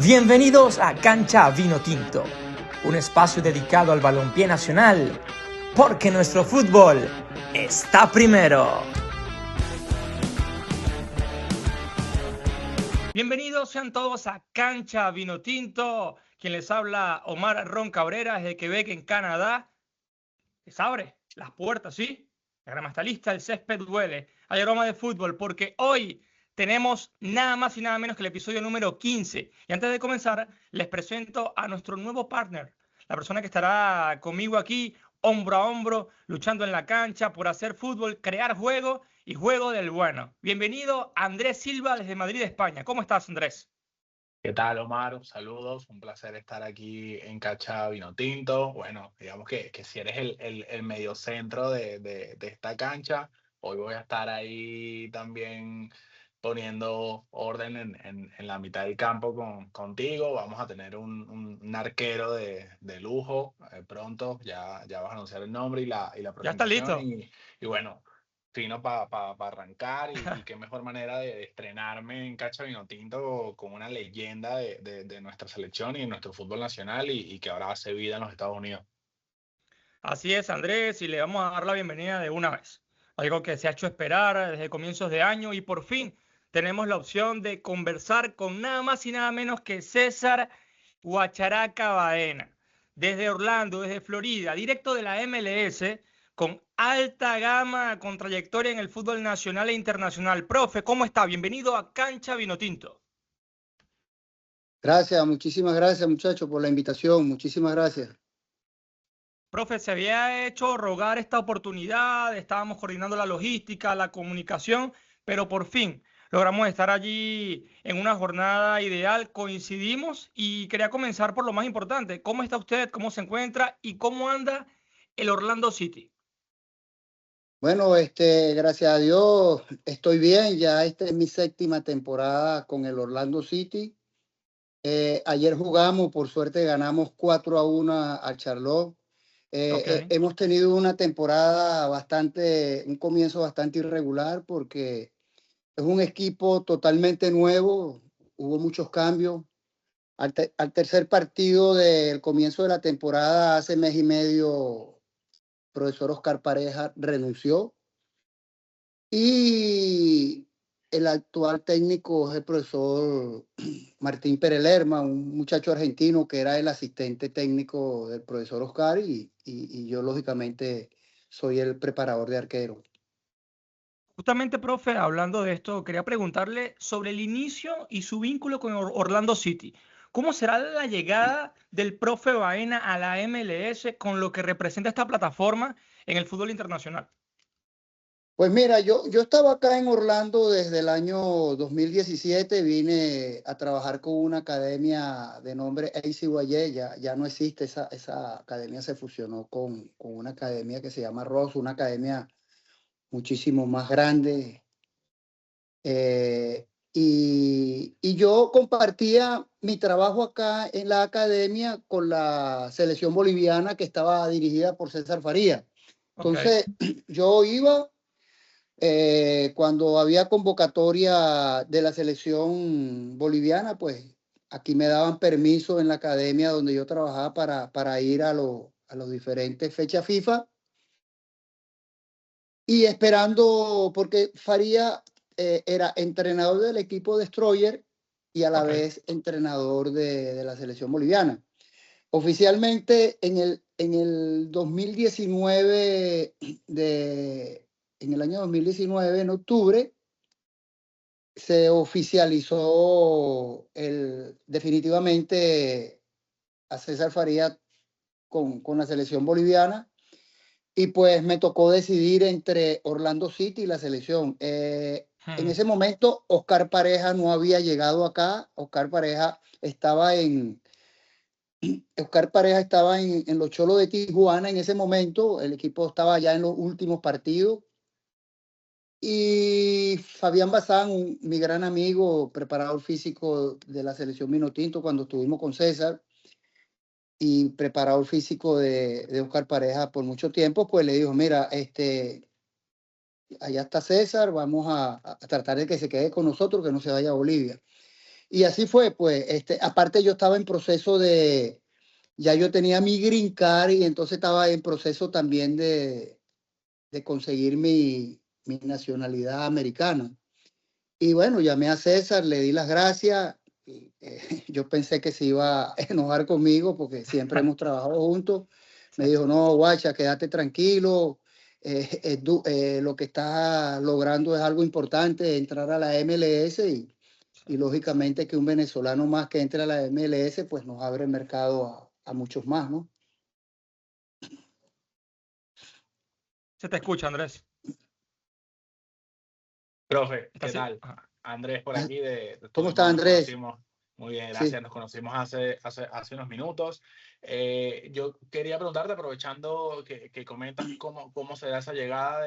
Bienvenidos a Cancha Vino Tinto, un espacio dedicado al balompié nacional, porque nuestro fútbol está primero. Bienvenidos sean todos a Cancha Vino Tinto. Quien les habla, Omar Ron Cabrera, desde Quebec, en Canadá. Les abre las puertas, ¿sí? La grama está lista, el césped huele. Hay aroma de fútbol, porque hoy tenemos nada más y nada menos que el episodio número 15. Y antes de comenzar, les presento a nuestro nuevo partner, la persona que estará conmigo aquí, hombro a hombro, luchando en la cancha por hacer fútbol, crear juego y juego del bueno. Bienvenido, Andrés Silva, desde Madrid, España. ¿Cómo estás, Andrés? ¿Qué tal, Omar? Saludos, un placer estar aquí en Cacha Vino Tinto. Bueno, digamos que si eres el mediocentro de esta cancha, hoy voy a estar ahí también poniendo orden en la mitad del campo contigo. Vamos a tener un arquero de lujo pronto, ya vas a anunciar el nombre y la Ya está presentación listo. y bueno. Fino para arrancar y qué mejor manera de estrenarme en Cacha Vinotinto con una leyenda de nuestra selección y de nuestro fútbol nacional y que ahora hace vida en los Estados Unidos. Así es, Andrés, y le vamos a dar la bienvenida de una vez. Algo que se ha hecho esperar desde comienzos de año y por fin tenemos la opción de conversar con nada más y nada menos que César Guacharaca Baena, desde Orlando, desde Florida, directo de la MLS, con alta gama, con trayectoria en el fútbol nacional e internacional. Profe, ¿cómo está? Bienvenido a Cancha Vinotinto. Gracias, muchísimas gracias, muchachos, por la invitación. Muchísimas gracias. Profe, se había hecho rogar esta oportunidad, estábamos coordinando la logística, la comunicación, pero por fin logramos estar allí en una jornada ideal, coincidimos y quería comenzar por lo más importante. ¿Cómo está usted? ¿Cómo se encuentra? ¿Y cómo anda el Orlando City? Bueno, gracias a Dios estoy bien. Ya esta es mi séptima temporada con el Orlando City. Ayer jugamos, por suerte ganamos 4-1 al Charlotte. Ok. Hemos tenido una temporada un comienzo bastante irregular porque es un equipo totalmente nuevo, hubo muchos cambios. Al tercer partido del comienzo de la temporada, hace mes y medio, profesor Oscar Pareja renunció y el actual técnico es el profesor Martín Pérez Lerma, un muchacho argentino que era el asistente técnico del profesor Oscar y yo lógicamente soy el preparador de arquero. Justamente, profe, hablando de esto, quería preguntarle sobre el inicio y su vínculo con Orlando City. ¿Cómo será la llegada del profe Baena a la MLS con lo que representa esta plataforma en el fútbol internacional? Pues mira, yo estaba acá en Orlando desde el año 2017, vine a trabajar con una academia de nombre ACYE, ya no existe, esa academia se fusionó con una academia que se llama Ross, una academia muchísimo más grande. Y yo compartía mi trabajo acá en la academia con la selección boliviana que estaba dirigida por César Faría. Ok. Entonces, yo iba cuando había convocatoria de la selección boliviana, pues aquí me daban permiso en la academia donde yo trabajaba para ir a los diferentes fechas FIFA y esperando, porque Faría era entrenador del equipo Destroyer y a la Ok. vez entrenador de la selección boliviana. Oficialmente en el 2019, en el año 2019, en octubre, se oficializó definitivamente a César Faría con la selección boliviana y pues me tocó decidir entre Orlando City y la selección. En Hmm. ese momento Oscar Pareja no había llegado acá, Oscar Pareja estaba en los Cholos de Tijuana en ese momento, el equipo estaba ya en los últimos partidos. Y Fabián Bazán, mi gran amigo, preparador físico de la selección Vinotinto cuando estuvimos con César y preparador físico de Oscar Pareja por mucho tiempo, pues le dijo, mira, allá está César, vamos a tratar de que se quede con nosotros, que no se vaya a Bolivia. Y así fue, pues, aparte yo estaba en proceso ya yo tenía mi green card y entonces estaba en proceso también de conseguir mi nacionalidad americana. Y bueno, llamé a César, le di las gracias. Y, yo pensé que se iba a enojar conmigo porque siempre hemos trabajado juntos. Me dijo, no, guacha, quédate tranquilo. Lo que estás logrando es algo importante, entrar a la MLS y lógicamente que un venezolano más que entre a la MLS, pues nos abre mercado a muchos más, ¿no? Se te escucha, Andrés. Profe, ¿Estás ¿qué así? tal? Ajá. Andrés por aquí, ¿Cómo está nos Andrés? conocimos, muy bien, Sí. gracias, nos conocimos hace unos minutos. Yo quería preguntarte, aprovechando que comentas cómo se da esa llegada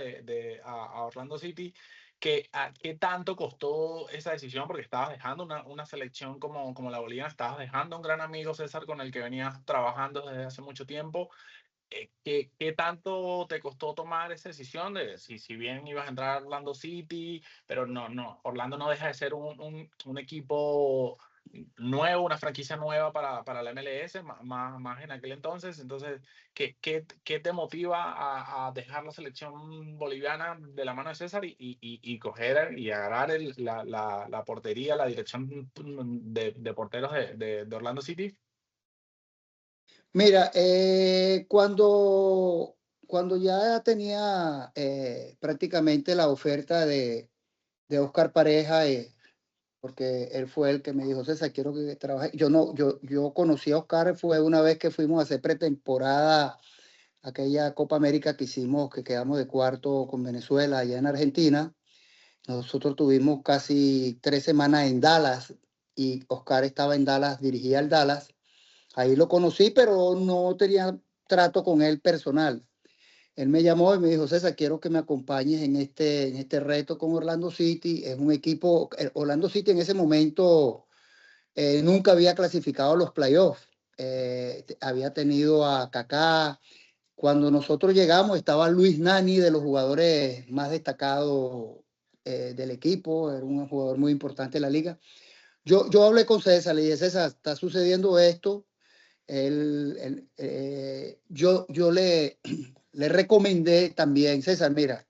a Orlando City, ¿qué tanto costó esa decisión? Porque estabas dejando una selección como la boliviana, estabas dejando un gran amigo, César, con el que venías trabajando desde hace mucho tiempo. ¿Qué tanto te costó tomar esa decisión de si bien ibas a entrar a Orlando City, pero Orlando no deja de ser un equipo nuevo, una franquicia nueva para la MLS, más en aquel entonces? Entonces, ¿qué te motiva a dejar la selección boliviana de la mano de César y coger y agarrar la portería, la dirección de porteros de Orlando City? Mira, cuando ya tenía prácticamente la oferta de Oscar Pareja, porque él fue el que me dijo, César, quiero que trabaje. Yo conocí a Oscar, fue una vez que fuimos a hacer pretemporada, aquella Copa América que hicimos, que quedamos de cuarto con Venezuela allá en Argentina. Nosotros tuvimos casi 3 semanas en Dallas y Oscar estaba en Dallas, dirigía el Dallas. Ahí lo conocí, pero no tenía trato con él personal. Él me llamó y me dijo, César, quiero que me acompañes en este reto con Orlando City. Es un equipo, Orlando City en ese momento nunca había clasificado a los playoffs. Había tenido a Kaká. Cuando nosotros llegamos estaba Luis Nani, de los jugadores más destacados del equipo. Era un jugador muy importante de la liga. Yo hablé con César, le dije, César, está sucediendo esto. Yo le recomendé también, César, mira,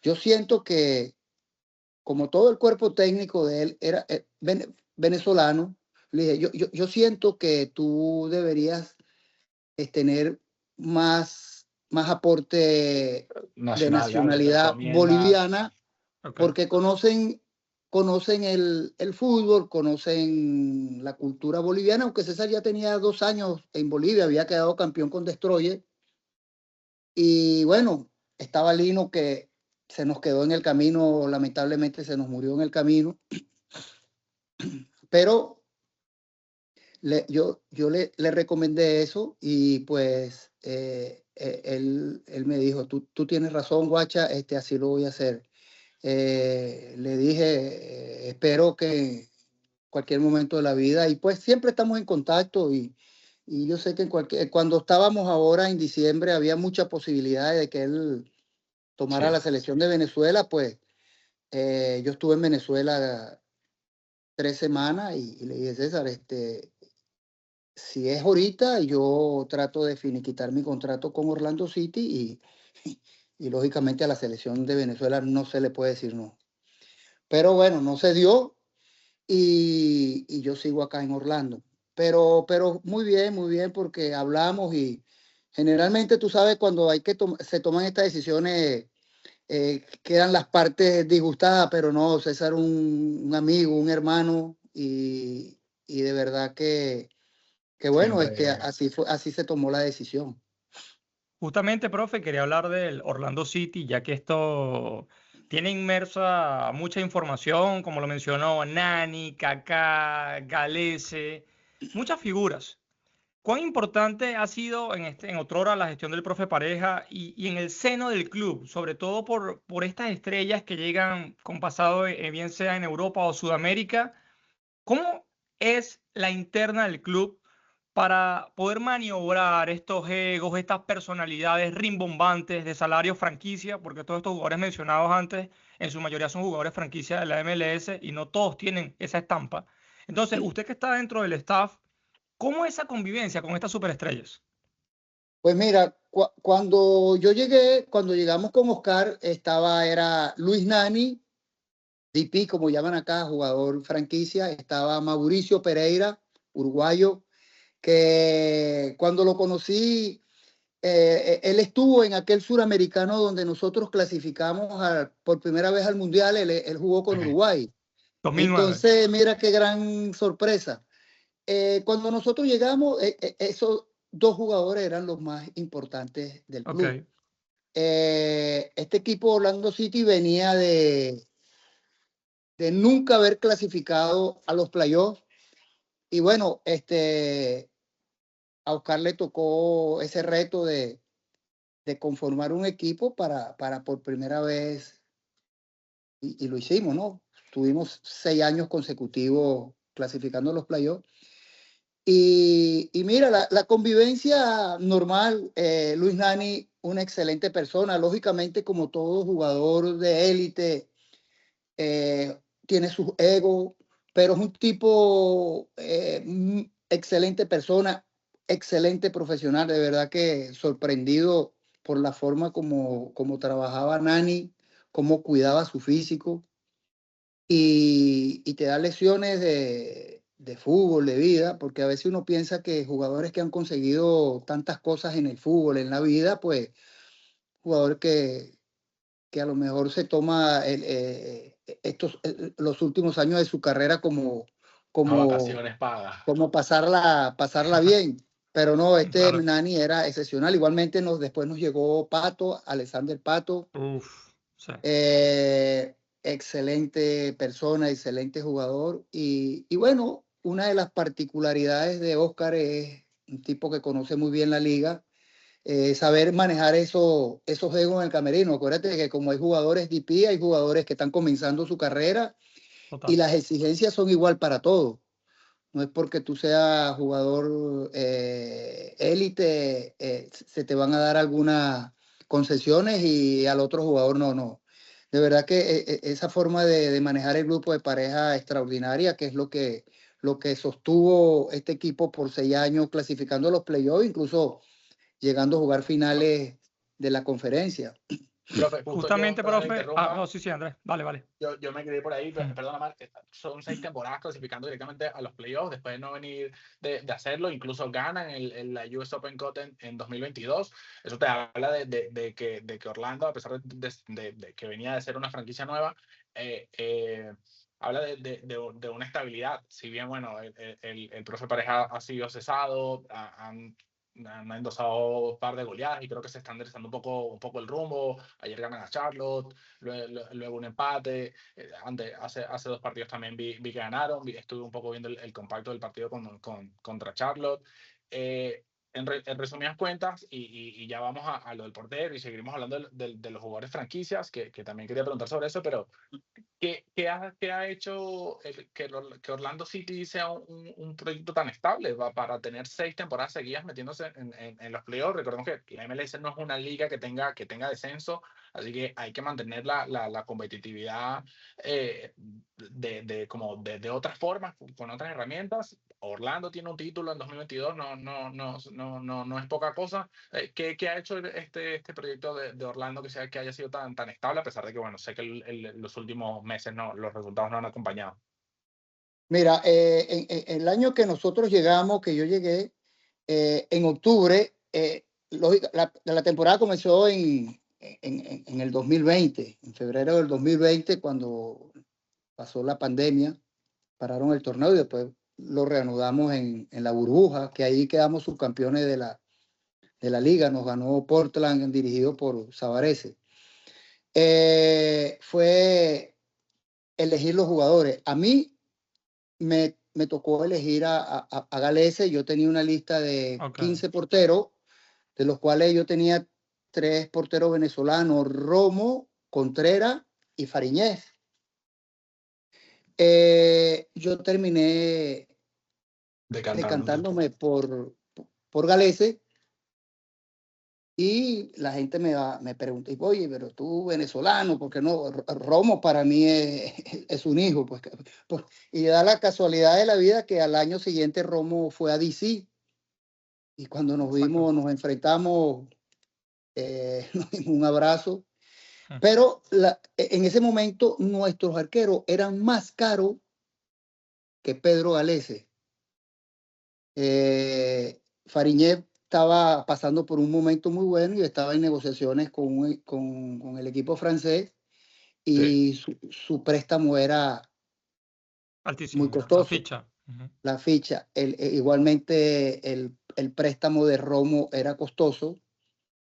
yo siento que como todo el cuerpo técnico de él era venezolano, le dije, yo siento que tú deberías tener más aporte de Nacional, ya le nacionalidad recomiendas. boliviana Okay. porque conocen el fútbol, conocen la cultura boliviana, aunque César ya tenía 2 años en Bolivia, había quedado campeón con Destroyer. Y bueno, estaba Lino que se nos quedó en el camino, lamentablemente se nos murió en el camino, pero yo le recomendé eso y pues él me dijo, tú tienes razón, guacha, así lo voy a hacer. Le dije, espero que cualquier momento de la vida y pues siempre estamos en contacto y yo sé que cuando estábamos ahora en diciembre había muchas posibilidades de que él tomara Sí. la selección de Venezuela, pues yo estuve en Venezuela 3 semanas y le dije, César, si es ahorita, yo trato de finiquitar mi contrato con Orlando City y lógicamente a la selección de Venezuela no se le puede decir no. Pero bueno, no se dio y yo sigo acá en Orlando. Pero muy bien, porque hablamos y generalmente tú sabes cuando se toman estas decisiones, quedan las partes disgustadas, pero no, César un amigo, un hermano y de verdad que bueno, Siempre. así se tomó la decisión. Justamente, profe, quería hablar del Orlando City, ya que esto tiene inmersa mucha información, como lo mencionó Nani, Kaká, Galese, muchas figuras. ¿Cuán importante ha sido en otrora la gestión del profe Pareja y en el seno del club, sobre todo por estas estrellas que llegan con pasado, bien sea en Europa o Sudamérica? ¿Cómo es la interna del club para poder maniobrar estos egos, estas personalidades rimbombantes de salario franquicia? Porque todos estos jugadores mencionados antes, en su mayoría son jugadores franquicia de la MLS y no todos tienen esa estampa. Entonces, usted que está dentro del staff, ¿cómo es esa convivencia con estas superestrellas? Pues mira, cuando yo llegué, cuando llegamos con Oscar, era Luis Nani, DP, como llaman acá, jugador franquicia, estaba Mauricio Pereira, uruguayo, que cuando lo conocí, él estuvo en aquel suramericano donde nosotros clasificamos por primera vez al Mundial, él jugó con Ok. Uruguay. 2009. Entonces, mira qué gran sorpresa. Cuando nosotros llegamos, esos dos jugadores eran los más importantes del Ok. club. Este equipo Orlando City venía de nunca haber clasificado a los playoffs. Y bueno, a Oscar le tocó ese reto de conformar un equipo para por primera vez, y lo hicimos, ¿no? Tuvimos 6 años consecutivos clasificando los playoffs. Y mira, la convivencia normal, Luis Nani, una excelente persona, lógicamente como todo jugador de élite, tiene sus egos, pero es un tipo, excelente persona, excelente profesional, de verdad que sorprendido por la forma como trabajaba Nani, cómo cuidaba su físico y te da lecciones de fútbol, de vida, porque a veces uno piensa que jugadores que han conseguido tantas cosas en el fútbol, en la vida, pues jugador que a lo mejor se toma los últimos años de su carrera Unas como, vacaciones pagas. como pasarla bien. Pero no, este Claro. Nani era excepcional. Igualmente después nos llegó Pato, Alexander Pato, Uf, sí. excelente persona, excelente jugador. Y bueno, una de las particularidades de Oscar es un tipo que conoce muy bien la liga, saber manejar esos egos en el camerino. Acuérdate que como hay jugadores DP, hay jugadores que están comenzando su carrera y Total. las exigencias son igual para todos. No es porque tú seas jugador élite, se te van a dar algunas concesiones y al otro jugador no. De verdad que esa forma de manejar el grupo de pareja extraordinaria, que es lo que sostuvo este equipo por 6 años clasificando a los playoffs, incluso llegando a jugar finales de la conferencia. Profe, justo yo, Justamente, perdón que profe. Ah, interrumpa, no, sí, sí, Andrés. Vale, vale. yo me quedé por ahí, Mm. perdona, Mar, son 6 temporadas clasificando directamente a los playoffs, después de no venir de hacerlo, incluso ganan la US Open Cup en 2022. Eso te habla de que Orlando, a pesar de que venía de ser una franquicia nueva, habla de una estabilidad. Si bien, bueno, el profe Pareja ha sido cesado, han endosado un par de goleadas y creo que se está enderezando un poco el rumbo. Ayer ganan a Charlotte, luego un empate. Hace 2 partidos también vi que ganaron. Estuve un poco viendo el compacto del partido contra Charlotte. En resumidas cuentas, y ya vamos a lo del portero y seguiremos hablando de los jugadores franquicias, que también quería preguntar sobre eso, pero ¿qué ha hecho que Orlando City sea un proyecto tan estable para tener 6 temporadas seguidas metiéndose en los playoffs? Recordemos que la MLS no es una liga que tenga descenso, así que hay que mantener la competitividad de otras formas, con otras herramientas. Orlando tiene un título en 2022, no es poca cosa. ¿Qué ha hecho este proyecto de Orlando que haya sido tan estable, a pesar de que, bueno, sé que los últimos meses los resultados no han acompañado? Mira, en el año que nosotros llegamos, que yo llegué, en octubre, la temporada comenzó en el 2020, en febrero del 2020, cuando pasó la pandemia, pararon el torneo y después lo reanudamos en la burbuja, que ahí quedamos subcampeones de la liga, nos ganó Portland, dirigido por Savarese. Fue elegir los jugadores. A mí me tocó elegir a Galese. Yo tenía una lista de Ok. 15 porteros, de los cuales yo tenía 3 porteros venezolanos, Romo, Contreras y Fariñez. Yo terminé Decantándote decantándome por Galese, Y la gente me pregunta, oye, pero tú venezolano, ¿por qué no? Romo para mí es un hijo. Pues, y da la casualidad de la vida que al año siguiente Romo fue a DC. Y cuando nos Exacto. nos enfrentamos, nos dimos un abrazo. Pero en ese momento nuestros arqueros eran más caros que Pedro Galese. Fariñez estaba pasando por un momento muy bueno y estaba en negociaciones con el equipo francés y su préstamo era altísimo, muy la costoso. ficha. La ficha. Igualmente el préstamo de Romo era costoso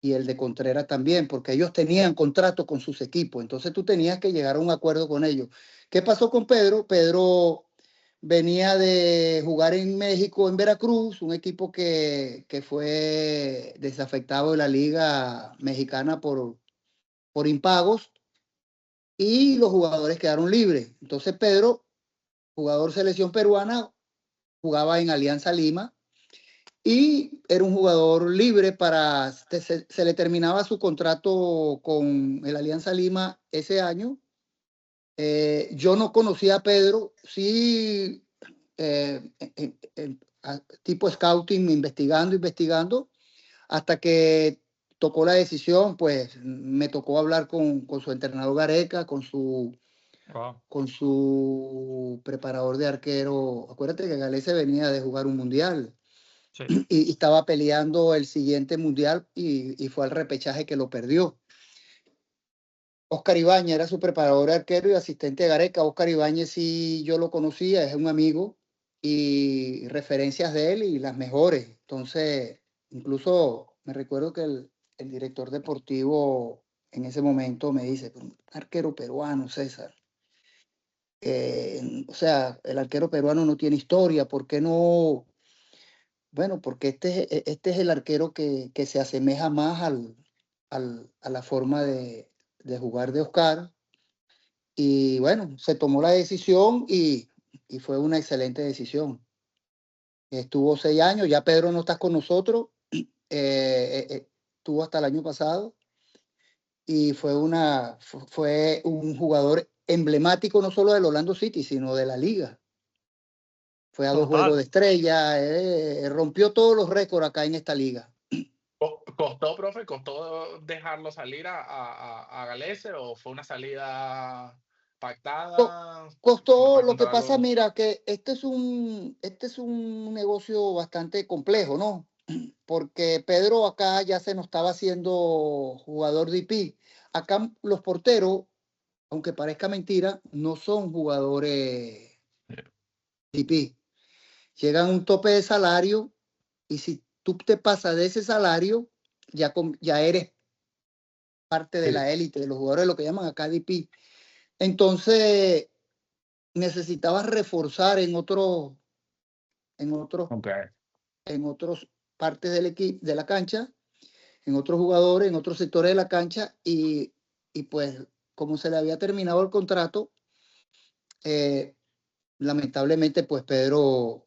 y el de Contreras también, porque ellos tenían contrato con sus equipos, entonces tú tenías que llegar a un acuerdo con ellos. ¿Qué pasó con Pedro? Pedro venía de jugar en México, en Veracruz, un equipo que fue desafectado de la liga mexicana por impagos, y los jugadores quedaron libres. Entonces Pedro, jugador selección peruana, jugaba en Alianza Lima y era un jugador libre se le terminaba su contrato con el Alianza Lima ese año. Yo no conocía a Pedro, sí, tipo scouting, investigando, hasta que tocó la decisión. Pues me tocó hablar con su entrenador Gareca, con su preparador de arquero. Acuérdate que Galese venía de jugar un mundial. Sí. Y estaba peleando el siguiente mundial y fue al repechaje que lo perdió. Oscar Ibáñez era su preparador de arquero y asistente de Gareca. Oscar Ibáñez sí yo lo conocía, es un amigo, y referencias de él y las mejores. Entonces, incluso me recuerdo que el director deportivo en ese momento me dice, un arquero peruano, César. O sea, el arquero peruano no tiene historia, ¿por qué no? Bueno, porque este es el arquero que se asemeja más a la forma de jugar de Oscar. Y bueno, se tomó la decisión y fue una excelente decisión. Estuvo 6 años, ya Pedro no está con nosotros, estuvo hasta el año pasado y fue un jugador emblemático no solo del Orlando City, sino de la liga. Fue a 2 juegos de estrella, rompió todos los récords acá en esta liga. ¿Costó, profe? ¿Costó dejarlo salir a Galese o fue una salida pactada? Costó, lo que pasa, mira, que este es un negocio bastante complejo, ¿no? Porque Pedro acá ya se nos estaba haciendo jugador de IP. Acá los porteros, aunque parezca mentira, no son jugadores de IP. Llegan a un tope de salario y si tú te pasas de ese salario, ya eres parte de la élite, de los jugadores, lo que llaman acá de IP. Entonces, necesitabas reforzar en otros partes del equipo, de la cancha, en otros jugadores, en otros sectores de la cancha, y pues como se le había terminado el contrato, lamentablemente pues Pedro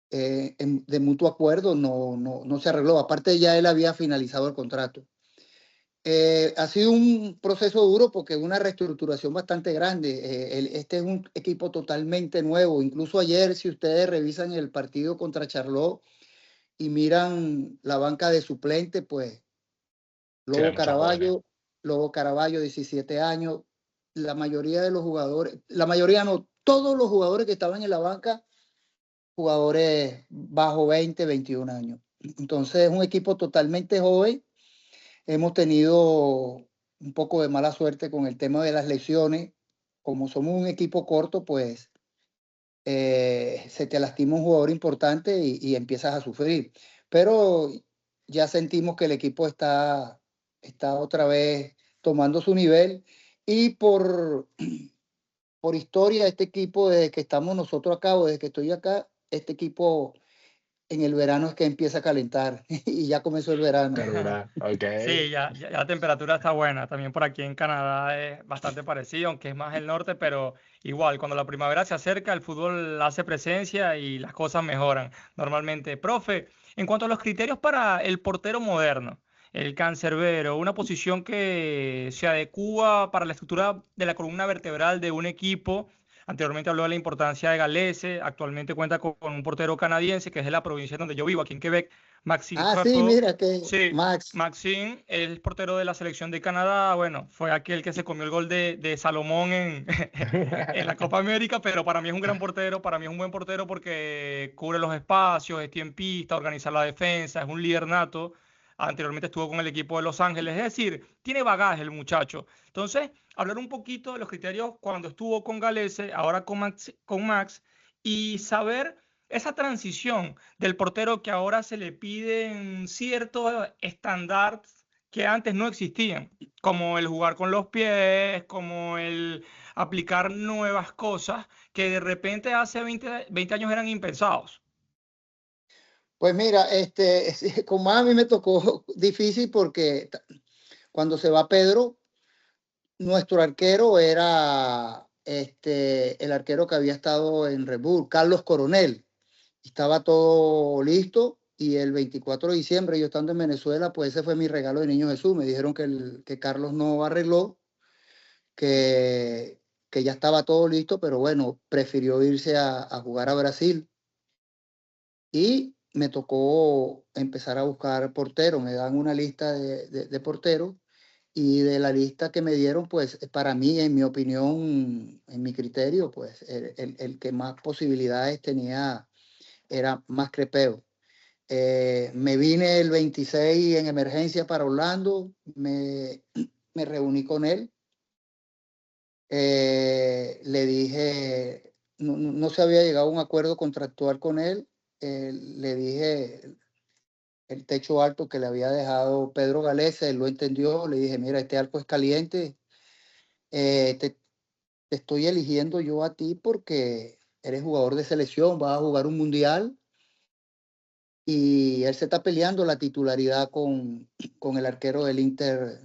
de mutuo acuerdo no se arregló. Aparte ya él había finalizado el contrato. Ha sido un proceso duro porque es una reestructuración bastante grande. Este es un equipo totalmente nuevo. Incluso ayer, si ustedes revisan el partido contra Charlotte y miran la banca de suplente, pues Lobo Caraballo, 17 años. La mayoría de los jugadores, la mayoría no, todos los jugadores que estaban en la banca, jugadores bajo 20, 21 años. Entonces es un equipo totalmente joven. Hemos tenido un poco de mala suerte con el tema de las lesiones. Como somos un equipo corto, pues se te lastima un jugador importante y empiezas a sufrir. Pero ya sentimos que el equipo está otra vez tomando su nivel y por historia, este equipo, desde que estamos nosotros acá o desde que estoy acá, este equipo en el verano es que empieza a calentar y ya comenzó el verano. Okay. Sí, ya la temperatura está buena. También por aquí en Canadá es bastante parecido, aunque es más el norte, pero igual, cuando la primavera se acerca, el fútbol hace presencia y las cosas mejoran normalmente. Profe, en cuanto a los criterios para el portero moderno, el cancerbero, una posición que se adecua para la estructura de la columna vertebral de un equipo. Anteriormente habló de la importancia de Galese, actualmente cuenta con un portero canadiense que es de la provincia donde yo vivo, aquí en Quebec, Maxime Ah, sí, Crepeau. mira que Sí, Max. Maxime, el portero de la selección de Canadá, bueno, fue aquel que se comió el gol de Salomón en la Copa América, pero para mí es un gran portero, para mí es un buen portero porque cubre los espacios, es tiempista, organiza la defensa, es un líder nato. Anteriormente estuvo con el equipo de Los Ángeles, es decir, tiene bagaje el muchacho. Entonces, hablar un poquito de los criterios cuando estuvo con Galese, ahora con Max, y saber esa transición del portero que ahora se le piden ciertos estándares que antes no existían, como el jugar con los pies, como el aplicar nuevas cosas que de repente hace 20 años eran impensados. Pues mira, sí, con Max a mí me tocó difícil porque cuando se va Pedro, nuestro arquero era el arquero que había estado en Red Bull, Carlos Coronel. Estaba todo listo y el 24 de diciembre, yo estando en Venezuela, pues ese fue mi regalo de Niño Jesús. Me dijeron que Carlos no arregló, que, que ya estaba todo listo, pero bueno, prefirió irse a jugar a Brasil. Y me tocó empezar a buscar portero. Me dan una lista de porteros y de la lista que me dieron, pues para mí, en mi opinión, en mi criterio, pues el que más posibilidades tenía era más Crepeo. Me vine el 26 en emergencia para Orlando, me reuní con él, le dije, no se había llegado a un acuerdo contractual con él, le dije el techo alto que le había dejado Pedro Galese, él lo entendió, le dije, mira, este arco es caliente, te estoy eligiendo yo a ti porque eres jugador de selección, vas a jugar un mundial y él se está peleando la titularidad con el arquero del Inter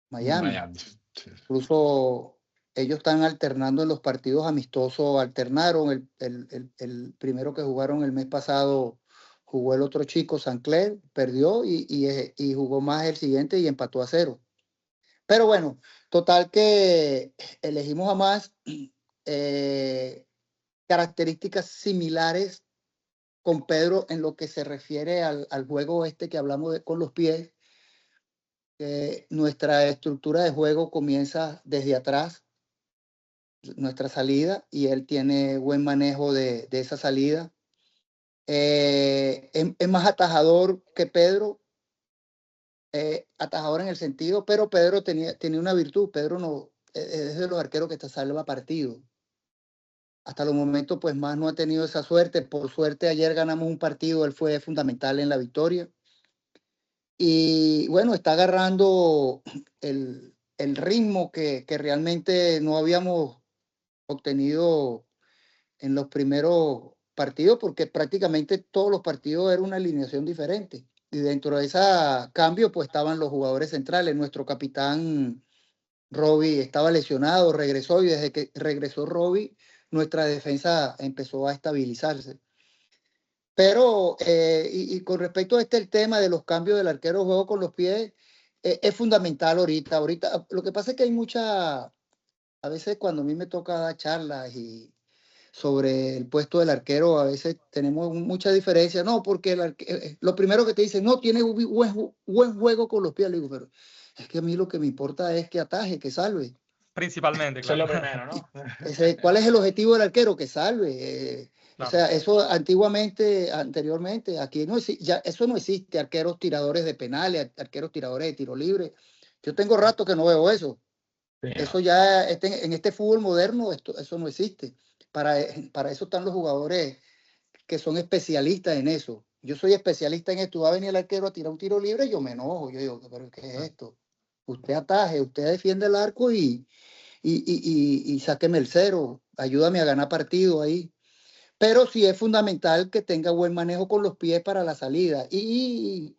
Miami. Miami. Sí. Incluso ellos están alternando en los partidos amistosos, alternaron el primero que jugaron el mes pasado, jugó el otro chico, Sancler, perdió y jugó más el siguiente y empató a 0. Pero bueno, total que elegimos a más características similares con Pedro en lo que se refiere al juego que hablamos con los pies. Nuestra estructura de juego comienza desde atrás, nuestra salida, y él tiene buen manejo de esa salida. Es más atajador que Pedro, atajador en el sentido, pero Pedro tenía una virtud. Pedro no, es de los arqueros que te salva partido. Hasta los momentos, pues más no ha tenido esa suerte. Por suerte, ayer ganamos un partido, él fue fundamental en la victoria. Y bueno, está agarrando el ritmo que realmente no habíamos obtenido en los primeros partidos, porque prácticamente todos los partidos era una alineación diferente. Y dentro de ese cambio, pues estaban los jugadores centrales. Nuestro capitán Robbie estaba lesionado, regresó, y desde que regresó Robbie, nuestra defensa empezó a estabilizarse. Pero, y con respecto a el tema de los cambios del arquero de juego con los pies, es fundamental ahorita. Ahorita, lo que pasa es que hay a veces cuando a mí me toca dar charlas y sobre el puesto del arquero, a veces tenemos mucha diferencia. No, porque lo primero que te dicen, no, tiene buen juego con los pies. Le digo, pero es que a mí lo que me importa es que ataje, que salve. Principalmente, Eso es claro. lo primero, ¿no? ¿Cuál es el objetivo del arquero? Que salve. O Claro. sea, eso anteriormente, aquí no ya eso no existe, arqueros tiradores de penales, arqueros tiradores de tiro libre. Yo tengo rato que no veo eso. Sí, Eso no. ya, en este fútbol moderno, eso no existe. Para eso están los jugadores que son especialistas en eso. Yo soy especialista en esto. Va a venir el arquero a tirar un tiro libre y yo me enojo. Yo digo, ¿pero qué es esto? Usted ataje, usted defiende el arco y sáqueme el 0. Ayúdame a ganar partido ahí. Pero sí es fundamental que tenga buen manejo con los pies para la salida. Y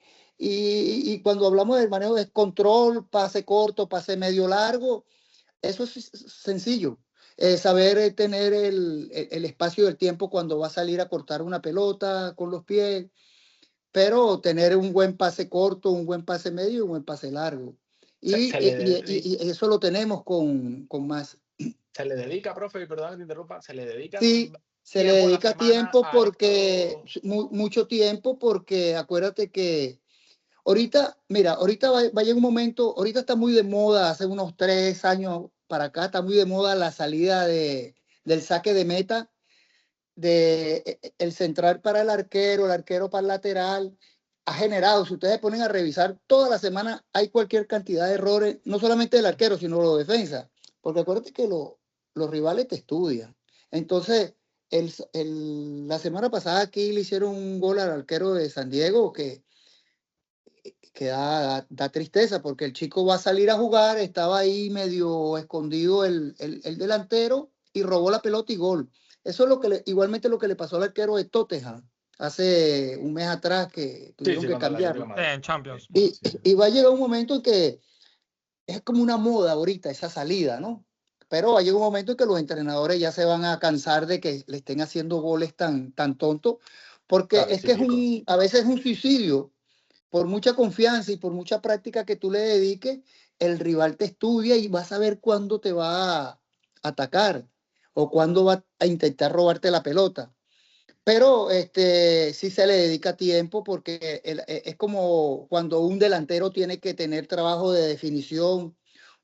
cuando hablamos del manejo de control, pase corto, pase medio largo, eso es sencillo. Saber tener el espacio del tiempo cuando va a salir a cortar una pelota con los pies. pero tener un buen pase corto, un buen pase medio y un buen pase largo. Y eso lo tenemos con más. Se le dedica, profe, y perdón que te interrumpa, se le dedica Sí, se le tiempo a la dedica semana tiempo a porque, esto. mucho tiempo, porque acuérdate que ahorita, mira, ahorita va a llegar un momento, ahorita está muy de moda, hace unos 3 años para acá, está muy de moda la salida del saque de meta, el central para el arquero para el lateral. Ha generado, si ustedes se ponen a revisar, toda la semana hay cualquier cantidad de errores, no solamente del arquero, sino de los defensas, porque acuérdate que los rivales te estudian. Entonces, la semana pasada aquí le hicieron un gol al arquero de San Diego que da tristeza, porque el chico va a salir a jugar, estaba ahí medio escondido el delantero y robó la pelota y gol. Eso es igualmente lo que le pasó al arquero de Tottenham hace un mes atrás, que tuvieron que cambiarlo. En Champions. Y va a llegar un momento en que es como una moda ahorita esa salida, ¿no? Pero va a llegar un momento en que los entrenadores ya se van a cansar de que le estén haciendo goles tan tontos, porque Claro, es que a veces es un suicidio. Por mucha confianza y por mucha práctica que tú le dediques, el rival te estudia y vas a ver cuándo te va a atacar o cuándo va a intentar robarte la pelota. Pero sí se le dedica tiempo, porque es como cuando un delantero tiene que tener trabajo de definición,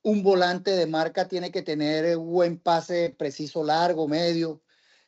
un volante de marca tiene que tener un buen pase preciso, largo, medio.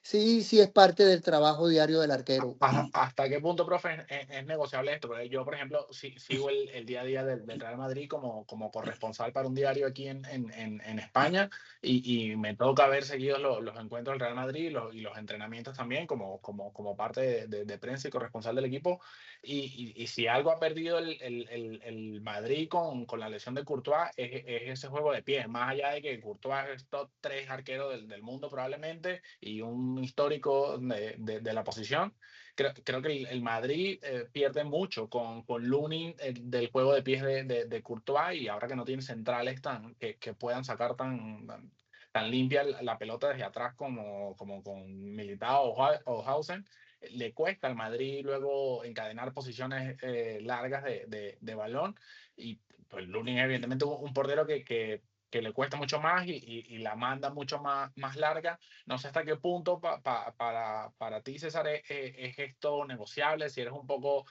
Sí, sí es parte del trabajo diario del arquero. ¿Hasta qué punto, profe, es negociable esto? Porque yo, por ejemplo, sigo el día a día del Real Madrid como corresponsal para un diario aquí en España, y me toca ver seguidos los encuentros del Real Madrid y los entrenamientos también como parte de prensa y corresponsal del equipo. Y si algo ha perdido el Madrid con la lesión de Courtois es ese juego de pies, más allá de que Courtois es top 3 arquero del mundo probablemente y un histórico de la posición. Creo que el Madrid pierde mucho con Lunin del juego de pies de Courtois, y ahora que no tiene centrales que puedan sacar tan limpia la pelota desde atrás como con Militao o Hausen, le cuesta al Madrid luego encadenar posiciones largas de balón. Y pues Lunin evidentemente un portero que le cuesta mucho más y la manda mucho más larga. No sé hasta qué punto para ti, César, es esto negociable, si eres un poco,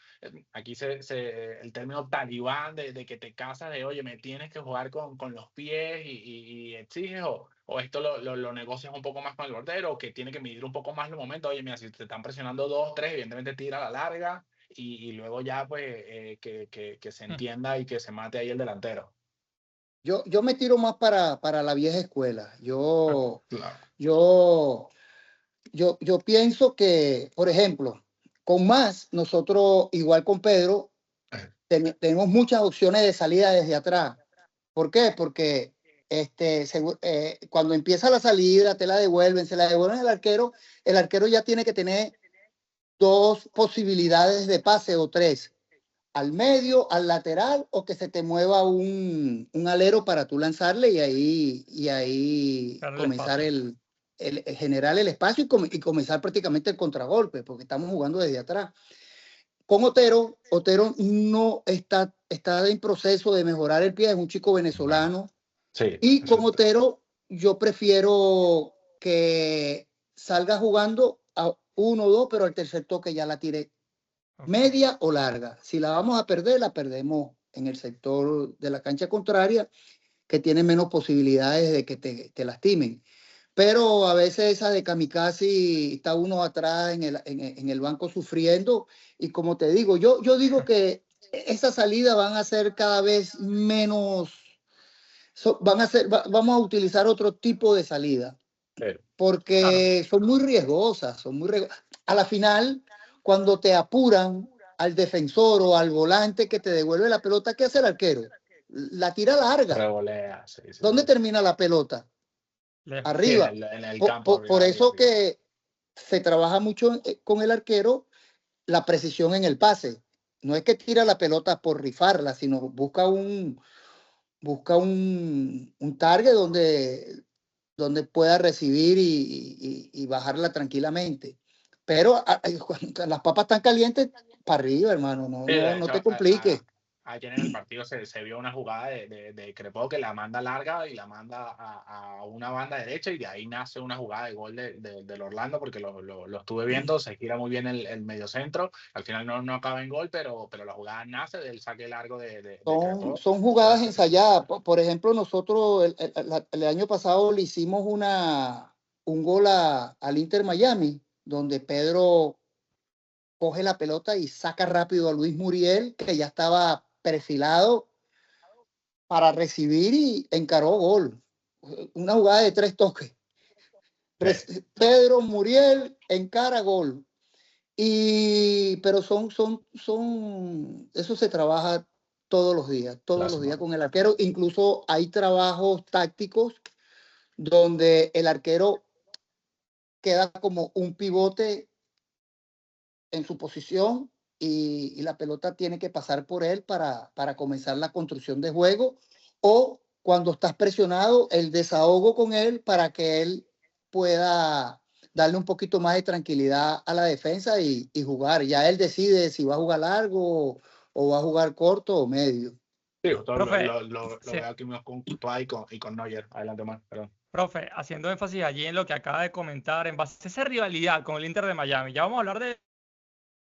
aquí el término talibán de que te casas de, oye, me tienes que jugar con los pies y exiges, o esto lo negocias un poco más con el portero, que tiene que medir un poco más los momentos. Oye, mira, si te están presionando 2, 3, evidentemente tira a la larga y luego ya pues que se entienda y que se mate ahí el delantero. Yo me tiro más para la vieja escuela. Claro. Yo pienso que, por ejemplo, con más, nosotros, igual con Pedro, tenemos muchas opciones de salida desde atrás. ¿Por qué? Porque cuando empieza la salida, se la devuelven al arquero, el arquero ya tiene que tener 2 posibilidades de pase o 3. Al medio, al lateral, o que se te mueva un alero para tú lanzarle y ahí comenzar generar el espacio y comenzar prácticamente el contragolpe, porque estamos jugando desde atrás. Con Otero no está en proceso de mejorar el pie, es un chico venezolano. Sí, y con Otero yo prefiero que salga jugando a 1 o 2, pero al tercer toque ya la tire media o larga. Si la vamos a perder, la perdemos en el sector de la cancha contraria, que tiene menos posibilidades de que te lastimen. Pero a veces esa de kamikaze, está uno atrás en el banco sufriendo, y como te digo, yo digo que esas salidas van a ser cada vez menos, vamos a utilizar otro tipo de salida, porque son muy riesgosas, a la final, cuando te apuran al defensor o al volante que te devuelve la pelota, ¿qué hace el arquero? La tira larga. Revolea, sí. ¿Dónde termina la pelota? Arriba. En el campo. Por eso que se trabaja mucho con el arquero la precisión en el pase. No es que tira la pelota por rifarla, sino busca un target donde pueda recibir y bajarla tranquilamente. Pero cuando las papas están calientes, para arriba, hermano, no, Sí, de no hecho, te compliques. ayer en el partido se vio una jugada de Crepó que la manda larga y la manda a una banda derecha y de ahí nace una jugada de gol del Orlando porque lo estuve viendo, se gira muy bien el mediocentro, al final no acaba en gol, pero la jugada nace del saque largo de Crepó. Son jugadas ensayadas. Por ejemplo, nosotros el año pasado le hicimos un gol al Inter Miami, donde Pedro coge la pelota y saca rápido a Luis Muriel, que ya estaba perfilado para recibir y encaró gol. Una jugada de 3 toques. Pedro Muriel encara gol. Pero eso se trabaja todos los días con el arquero. Incluso hay trabajos tácticos donde el arquero queda como un pivote en su posición y la pelota tiene que pasar por él para comenzar la construcción de juego, o cuando estás presionado, el desahogo con él para que él pueda darle un poquito más de tranquilidad a la defensa y jugar. Ya él decide si va a jugar largo o va a jugar corto o medio. Sí, justo Profe, lo veo aquí con Courtois y con Neuer. Adelante, más, perdón. profe, haciendo énfasis allí en lo que acaba de comentar, en base a esa rivalidad con el Inter de Miami, ya vamos a hablar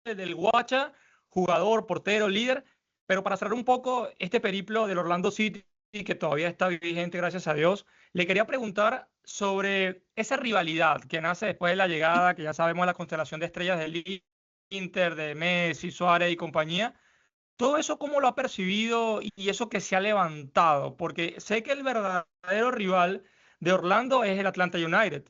del Guacha, jugador, portero, líder, pero para cerrar un poco este periplo del Orlando City, que todavía está vigente, gracias a Dios, le quería preguntar sobre esa rivalidad que nace después de la llegada, que ya sabemos la constelación de estrellas del Inter, de Messi, Suárez y compañía. Todo eso, ¿cómo lo ha percibido y eso que se ha levantado? Porque sé que el verdadero rival de Orlando es el Atlanta United.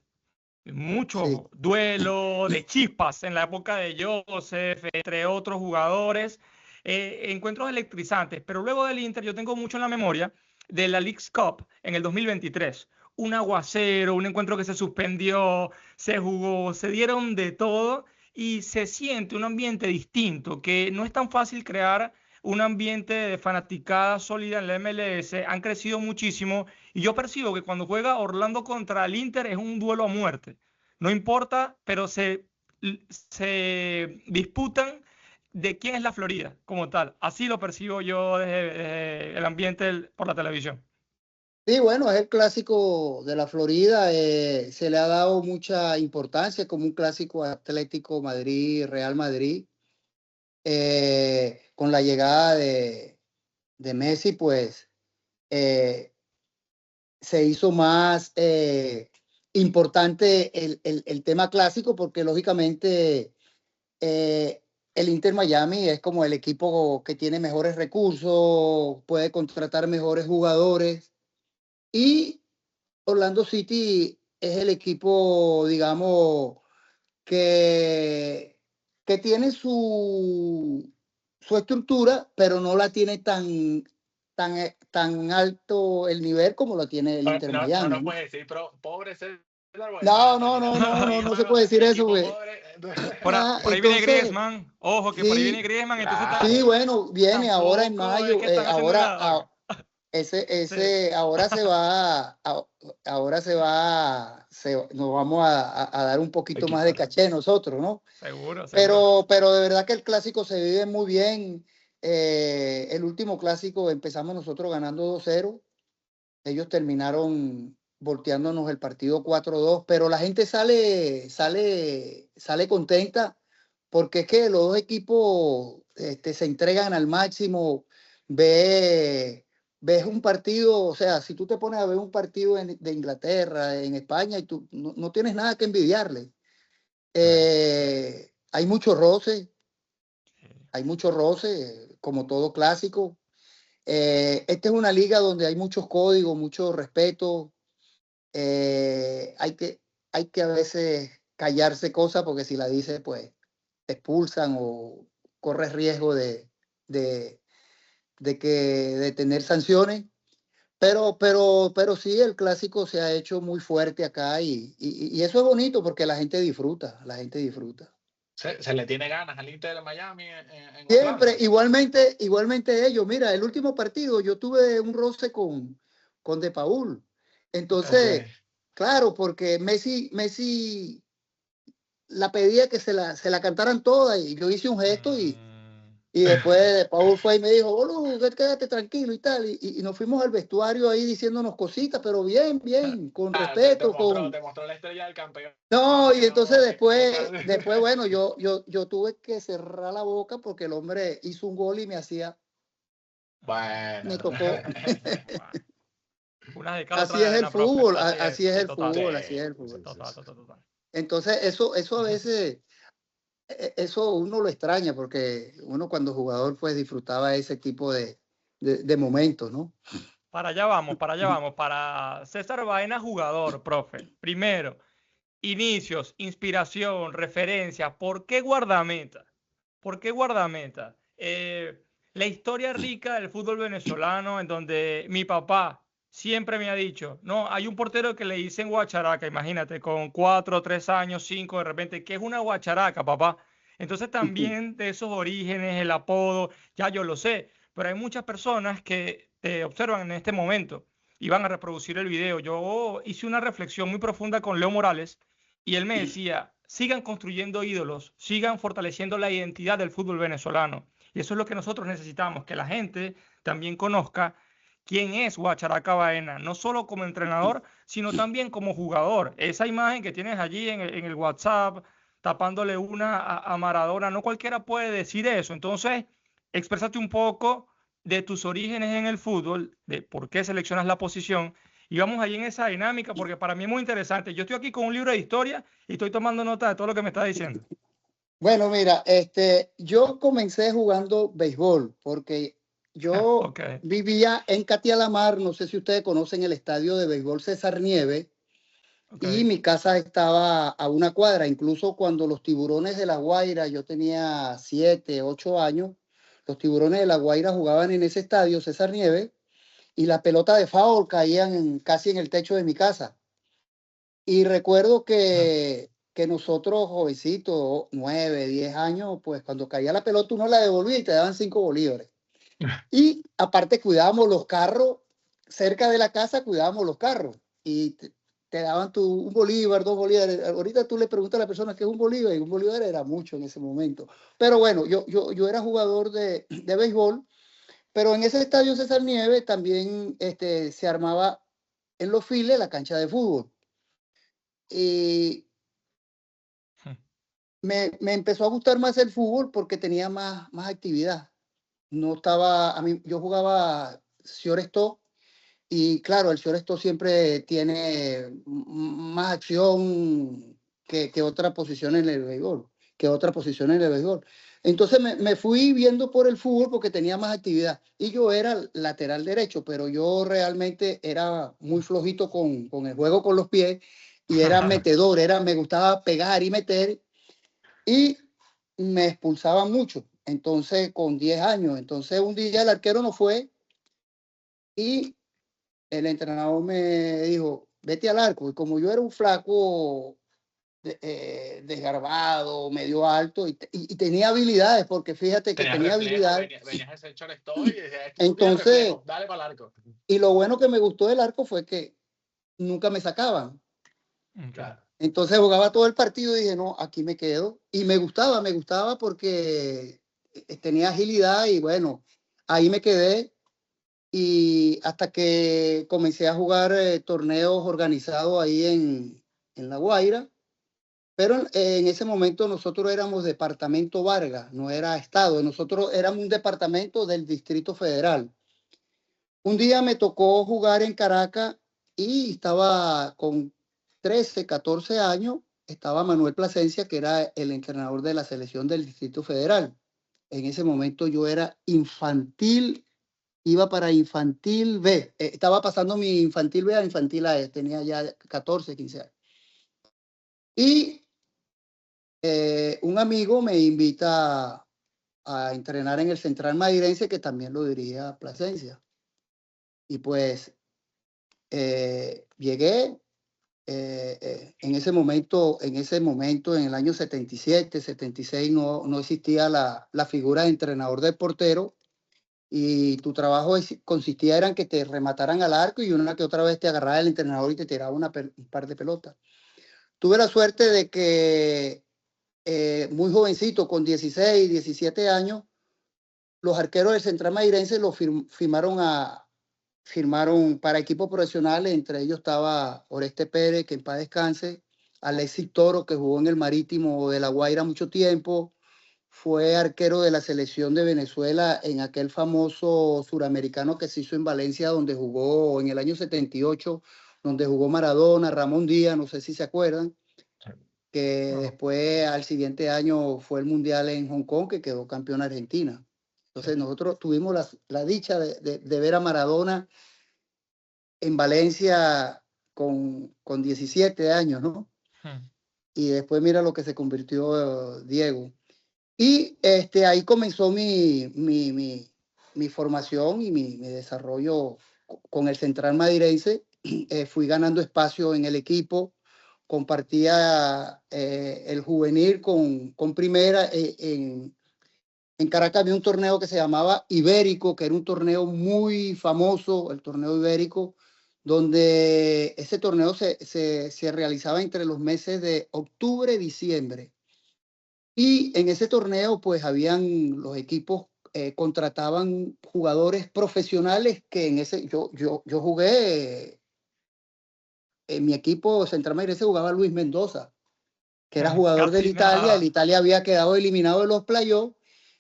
Muchos Sí. duelos de chispas en la época de Joseph, entre otros jugadores, encuentros electrizantes. Pero luego del Inter, yo tengo mucho en la memoria de la Leagues Cup en el 2023. Un aguacero, un encuentro que se suspendió, se jugó, se dieron de todo y se siente un ambiente distinto, que no es tan fácil crear un ambiente de fanaticada sólida en la MLS. Han crecido muchísimo y yo percibo que cuando juega Orlando contra el Inter es un duelo a muerte. No importa, pero se disputan de quién es la Florida como tal. Así lo percibo yo desde el ambiente por la televisión. Sí, bueno, es el clásico de la Florida. Se le ha dado mucha importancia como un clásico Atlético Madrid, Real Madrid. Con la llegada de Messi, pues se hizo más importante el tema clásico porque lógicamente el Inter Miami es como el equipo que tiene mejores recursos, puede contratar mejores jugadores, y Orlando City es el equipo, digamos, que tiene su estructura, pero no la tiene tan alto el nivel como lo tiene el Inter Miami. No puedes decir, pero pobre César. No se puede decir eso, güey. Por ahí viene Griezmann. Ojo, que por ahí viene Sí, Griezmann. Claro. sí, bueno, viene ahora en Tampoco es mayo. que están haciendo nada. Nos vamos a dar un poquito más de caché nosotros, ¿no? Seguro. Pero de verdad que el clásico se vive muy bien. El último clásico empezamos nosotros ganando 2-0. Ellos terminaron volteándonos el partido 4-2, pero la gente sale contenta porque es que los dos equipos se entregan al máximo. Ves un partido, o sea, si tú te pones a ver un partido de Inglaterra, en España, y tú no tienes nada que envidiarle. Hay mucho roce, como todo clásico. Esta es una liga donde hay muchos códigos, mucho respeto. Hay que a veces callarse cosas porque si la dices, pues te expulsan o corres riesgo de tener sanciones. Pero sí, el clásico se ha hecho muy fuerte acá y eso es bonito porque la gente disfruta. Se le tiene ganas al Inter de Miami en Siempre, Orlando. igualmente ellos. Mira, el último partido yo tuve un roce con De Paul. Entonces, claro, porque Messi la pedía que se la cantaran toda y yo hice un gesto y Y después Paul fue y me dijo, boludo, quédate tranquilo y tal. Y nos fuimos al vestuario ahí diciéndonos cositas, pero bien, con Ah, respeto, te mostró la estrella del campeón. No, y entonces Que después, bueno, yo tuve que cerrar la boca porque el hombre hizo un gol y me hacía, Bueno. me tocó. Una de cada, otra Así de es el arena, profe. fútbol, Así es, así es sí, el total. fútbol, Sí, así es el fútbol. sí, Total, sí. total, total. Entonces, eso a veces, eso uno lo extraña porque uno cuando jugador pues disfrutaba ese tipo de momentos, ¿no? Para allá vamos, para allá vamos. Para César Baena, jugador, profe. Primero, inicios, inspiración, referencia. ¿Por qué guardameta? ¿Por qué guardameta? La historia rica del fútbol venezolano, en donde mi papá siempre me ha dicho, no, hay un portero que le dicen guacharaca, imagínate, con 4, 3 años, 5, de repente, ¿qué es una guacharaca, papá? Entonces también de esos orígenes, el apodo, ya yo lo sé, pero hay muchas personas que te observan en este momento y van a reproducir el video. Yo hice una reflexión muy profunda con Leo Morales y él me decía, sigan construyendo ídolos, sigan fortaleciendo la identidad del fútbol venezolano. Y eso es lo que nosotros necesitamos, que la gente también conozca quién es Guacharaca Baena, no solo como entrenador, sino también como jugador. Esa imagen que tienes allí en el WhatsApp, tapándole una a Maradona, no cualquiera puede decir eso. Entonces, exprésate un poco de tus orígenes en el fútbol, de por qué seleccionas la posición y vamos ahí en esa dinámica, porque para mí es muy interesante. Yo estoy aquí con un libro de historia y estoy tomando nota de todo lo que me está diciendo. Bueno, mira, yo comencé jugando béisbol porque yo Ok. vivía en Catialamar, no sé si ustedes conocen el estadio de béisbol César Nieve, Ok. y mi casa estaba a una cuadra. Incluso cuando los Tiburones de La Guaira, yo tenía 7, 8 años, los Tiburones de La Guaira jugaban en ese estadio César Nieve y la pelota de foul caían casi en el techo de mi casa. Y recuerdo que nosotros, jovencitos, 9, 10 años, pues cuando caía la pelota uno la devolvía y te daban 5 bolívares. Y aparte cuidábamos los carros, cerca de la casa cuidábamos los carros. Y te daban un bolívar, 2 bolívares. Ahorita tú le preguntas a la persona qué es un bolívar, y un bolívar era mucho en ese momento. Pero bueno, yo era jugador de béisbol, pero en ese estadio César Nieve también se armaba en los files la cancha de fútbol. Y me empezó a gustar más el fútbol porque tenía más actividad. No estaba, yo jugaba shortstop y claro, el shortstop siempre tiene más acción que otra posición en el béisbol, Entonces me fui viendo por el fútbol porque tenía más actividad y yo era lateral derecho, pero yo realmente era muy flojito con el juego con los pies y era metedor, me gustaba pegar y meter y me expulsaban mucho. Entonces, con 10 años, entonces un día el arquero no fue y el entrenador me dijo, vete al arco. Y como yo era un flaco desgarbado, medio alto, y tenía habilidades, porque fíjate que tenías tenía reflejo, habilidades. venías a ese shortstop y decías, tú tienes Entonces, reflejo, dale para el arco. y lo bueno que me gustó del arco fue que nunca me sacaban. Okay. Entonces jugaba todo el partido y dije, no, aquí me quedo. Y me gustaba porque tenía agilidad y bueno, ahí me quedé y hasta que comencé a jugar torneos organizados ahí en La Guaira. Pero en ese momento nosotros éramos departamento Vargas, no era estado, nosotros éramos un departamento del Distrito Federal. Un día me tocó jugar en Caracas y estaba con 13, 14 años, estaba Manuel Plasencia, que era el entrenador de la selección del Distrito Federal. En ese momento yo era infantil, iba para infantil B. Estaba pasando mi infantil B a infantil A, tenía ya 14, 15 años. Y un amigo me invita a entrenar en el Central Mairense, que también lo dirigía Plasencia. Y pues llegué en ese momento, en el año 77, 76, no existía la figura de entrenador de portero y tu trabajo consistía en que te remataran al arco y una que otra vez te agarraba el entrenador y te tiraba un par de pelotas. Tuve la suerte de que muy jovencito, con 16, 17 años, los arqueros del Central Mairense los firmaron para equipos profesionales, entre ellos estaba Oreste Pérez, que en paz descanse, Alexis Toro, que jugó en el Marítimo de La Guaira mucho tiempo, fue arquero de la selección de Venezuela en aquel famoso suramericano que se hizo en Valencia, donde jugó en el año 78, donde jugó Maradona, Ramón Díaz, no sé si se acuerdan, que después al siguiente año fue el Mundial en Hong Kong, que quedó campeón Argentina. Entonces nosotros tuvimos la dicha de ver a Maradona en Valencia con 17 años, ¿no? Y después mira lo que se convirtió Diego. Y ahí comenzó mi formación y mi desarrollo con el Central Mairense. Fui ganando espacio en el equipo, compartía el juvenil con primera. En Caracas había un torneo que se llamaba Ibérico, que era un torneo muy famoso, el torneo Ibérico, donde ese torneo se realizaba entre los meses de octubre y diciembre. Y en ese torneo, pues, habían los equipos contrataban jugadores profesionales que en ese, yo jugué, en mi equipo Central Mairense jugaba Luis Mendoza, que era jugador del Italia. El Italia había quedado eliminado de los playoffs.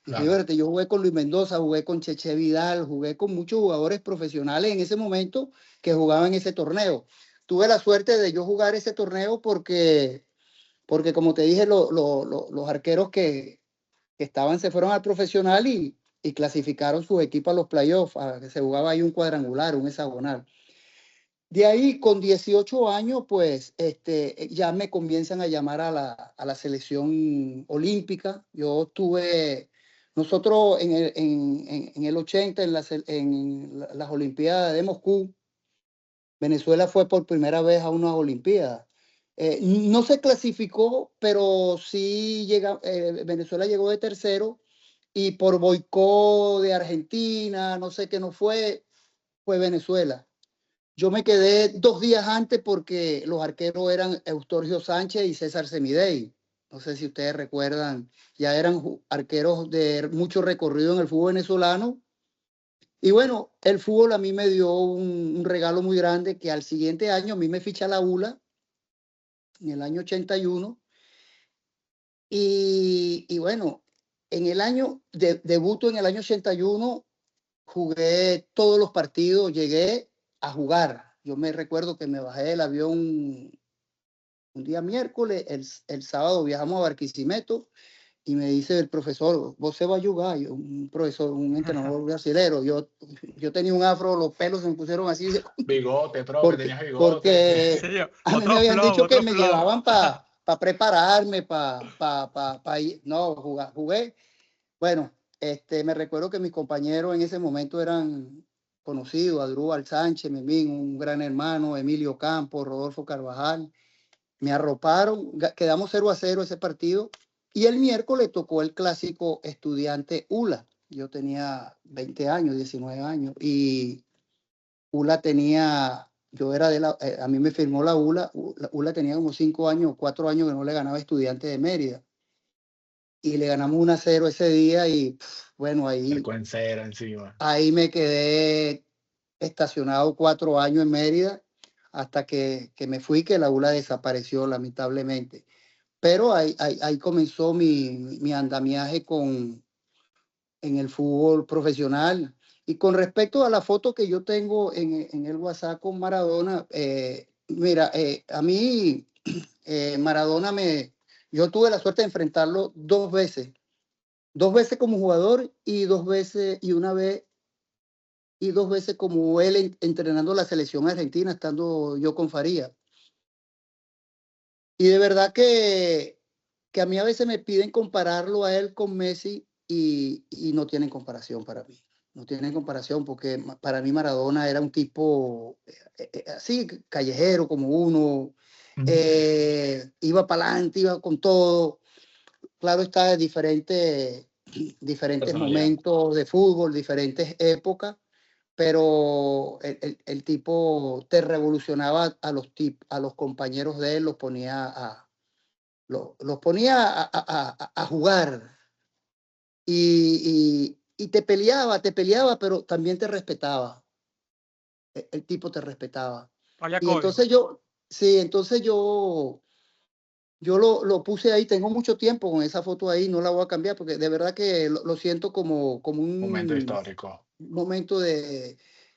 Y fíjate, yo jugué con Luis Mendoza, jugué con Cheche Vidal, jugué con muchos jugadores profesionales en ese momento que jugaban ese torneo. Tuve la suerte de yo jugar ese torneo porque como te dije, los arqueros que estaban se fueron al profesional y clasificaron su equipo a los playoffs, que se jugaba ahí un cuadrangular, un hexagonal. De ahí, con 18 años, pues ya me comienzan a llamar a la selección olímpica. Nosotros en el 80, en las Olimpiadas de Moscú, Venezuela fue por primera vez a unas Olimpiadas. No se clasificó, pero sí Venezuela llegó de tercero y por boicot de Argentina, no sé qué no fue Venezuela. Yo me quedé 2 días antes porque los arqueros eran Eustorgio Sánchez y César Semidey. No sé si ustedes recuerdan, ya eran arqueros de mucho recorrido en el fútbol venezolano. Y bueno, el fútbol a mí me dio un regalo muy grande, que al siguiente año a mí me ficha la ULA, en el año 81. Y bueno, en el año, debuto en el año 81, jugué todos los partidos, llegué a jugar. Yo me recuerdo que me bajé del avión un día miércoles, el sábado viajamos a Barquisimeto y me dice el profesor, ¿vos se va a jugar? Yo, un profesor, un entrenador brasilero. Yo tenía un afro, los pelos se me pusieron así. Bigote, profe, tenías bigote. Porque Sí, a mí me habían dicho que me llevaban para prepararme, para ir. No, jugué. Bueno, me recuerdo que mis compañeros en ese momento eran conocidos: Adrúbal Sánchez, Memín, un gran hermano, Emilio Campos, Rodolfo Carvajal. Me arroparon, quedamos 0-0 ese partido. Y el miércoles tocó el clásico Estudiante ULA. Yo tenía 20 años, 19 años. Y ULA tenía, a mí me firmó la ULA. ULA tenía como 5 años, 4 años que no le ganaba a Estudiantes de Mérida. Y le ganamos 1-0 ese día y bueno, ahí me quedé estacionado 4 años en Mérida hasta que me fui, que la ULA desapareció lamentablemente. Pero ahí comenzó mi andamiaje en el fútbol profesional. Y con respecto a la foto que yo tengo en el WhatsApp con Maradona, mira, a mí Maradona yo tuve la suerte de enfrentarlo 2 veces. 2 veces como jugador y 2 veces, y 2 veces como él entrenando la selección argentina, estando yo con Faría. Y de verdad que a mí a veces me piden compararlo a él con Messi y no tienen comparación para mí. No tienen comparación, porque para mí Maradona era un tipo así, callejero como uno. Iba para adelante, iba con todo. Claro está, diferentes momentos de fútbol, diferentes épocas, pero el tipo te revolucionaba a los compañeros de él, los ponía los ponía a jugar. Y y te peleaba, pero también te respetaba. El tipo te respetaba. Había Y código. entonces yo lo puse ahí, tengo mucho tiempo con esa foto ahí, no la voy a cambiar porque de verdad que lo siento como Momento un histórico. momento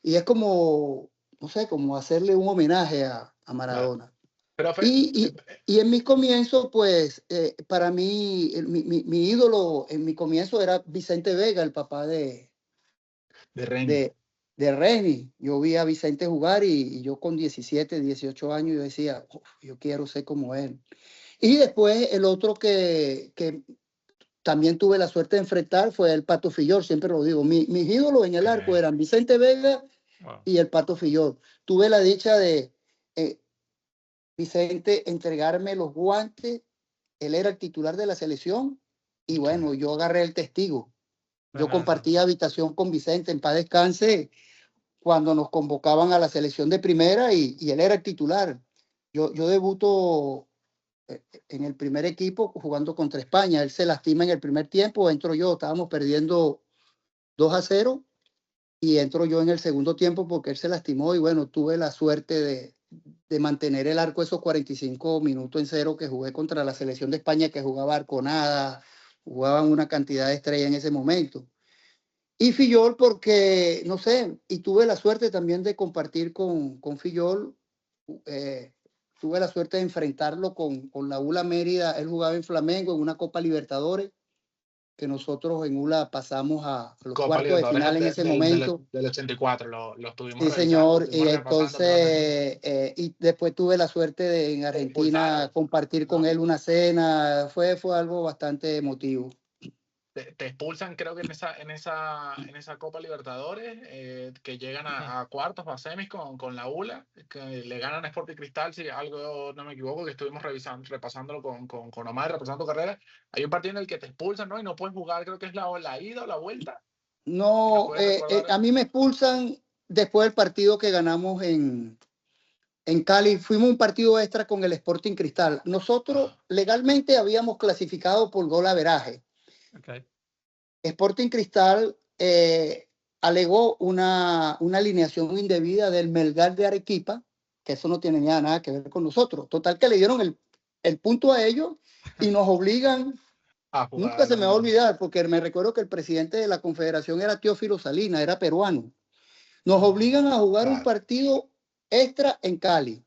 y es como, no sé, como hacerle un homenaje a Claro. Maradona. Profe, Y en mi comienzo, pues, para mí, mi ídolo en mi comienzo era Vicente Vega, el papá de Reni. de Reni. Yo vi a Vicente jugar y yo con 17, 18 años, yo decía, "Uf, yo quiero ser como él". Y después el otro que también tuve la suerte de enfrentar fue el Pato Fillol, siempre lo digo. Mis ídolos en el arco eran Vicente Vega Wow. y el Pato Fillol. Tuve la dicha de Vicente entregarme los guantes, él era el titular de la selección y bueno, yo agarré el testigo. Yo Tremendo. compartí habitación con Vicente en paz descanse cuando nos convocaban a la selección de primera y él era el titular. Yo debuto en el primer equipo jugando contra España. Él se lastima en el primer tiempo, entro yo, estábamos perdiendo 2-0 y entro yo en el segundo tiempo porque él se lastimó y bueno, tuve la suerte de mantener el arco esos 45 minutos en cero que jugué contra la selección de España que jugaba arconada, jugaban una cantidad de estrellas en ese momento. Y Fillol porque, no sé, y tuve la suerte también de compartir con Fillol, tuve la suerte de enfrentarlo con la ULA Mérida, él jugaba en Flamengo en una Copa Libertadores, que nosotros en ULA pasamos a los Copa cuartos de Libertadores final en ese momento. del 84, lo estuvimos Sí, revisando, señor, y estuvimos repasando, creo que sí. entonces, y después tuve la suerte de en Te Argentina expulsaron, compartir con ¿no? él una cena, fue algo bastante emotivo. Te expulsan, creo que en esa Copa Libertadores, que llegan Ujú. a cuartos o a semis con la ULA, que le ganan a Sporting Cristal, si algo no me equivoco, que estuvimos repasándolo con Omar, repasando carrera. Hay un partido en el que te expulsan, ¿no? Y no puedes jugar, creo que es la ida o la vuelta. Si nos No, puedes recordar. a mí me expulsan después del partido que ganamos en Cali. Fuimos un partido extra con el Sporting Cristal. Nosotros legalmente habíamos clasificado por gol averaje. Okay. Sporting Cristal alegó una alineación indebida del Melgar de Arequipa, que eso no tiene nada que ver con nosotros. Total que le dieron el punto a ellos y nos obligan. A Nunca jugar se me va a olvidar, porque me recuerdo que el presidente de la confederación era Teófilo Salinas, era peruano. Nos obligan a jugar un partido extra en Cali.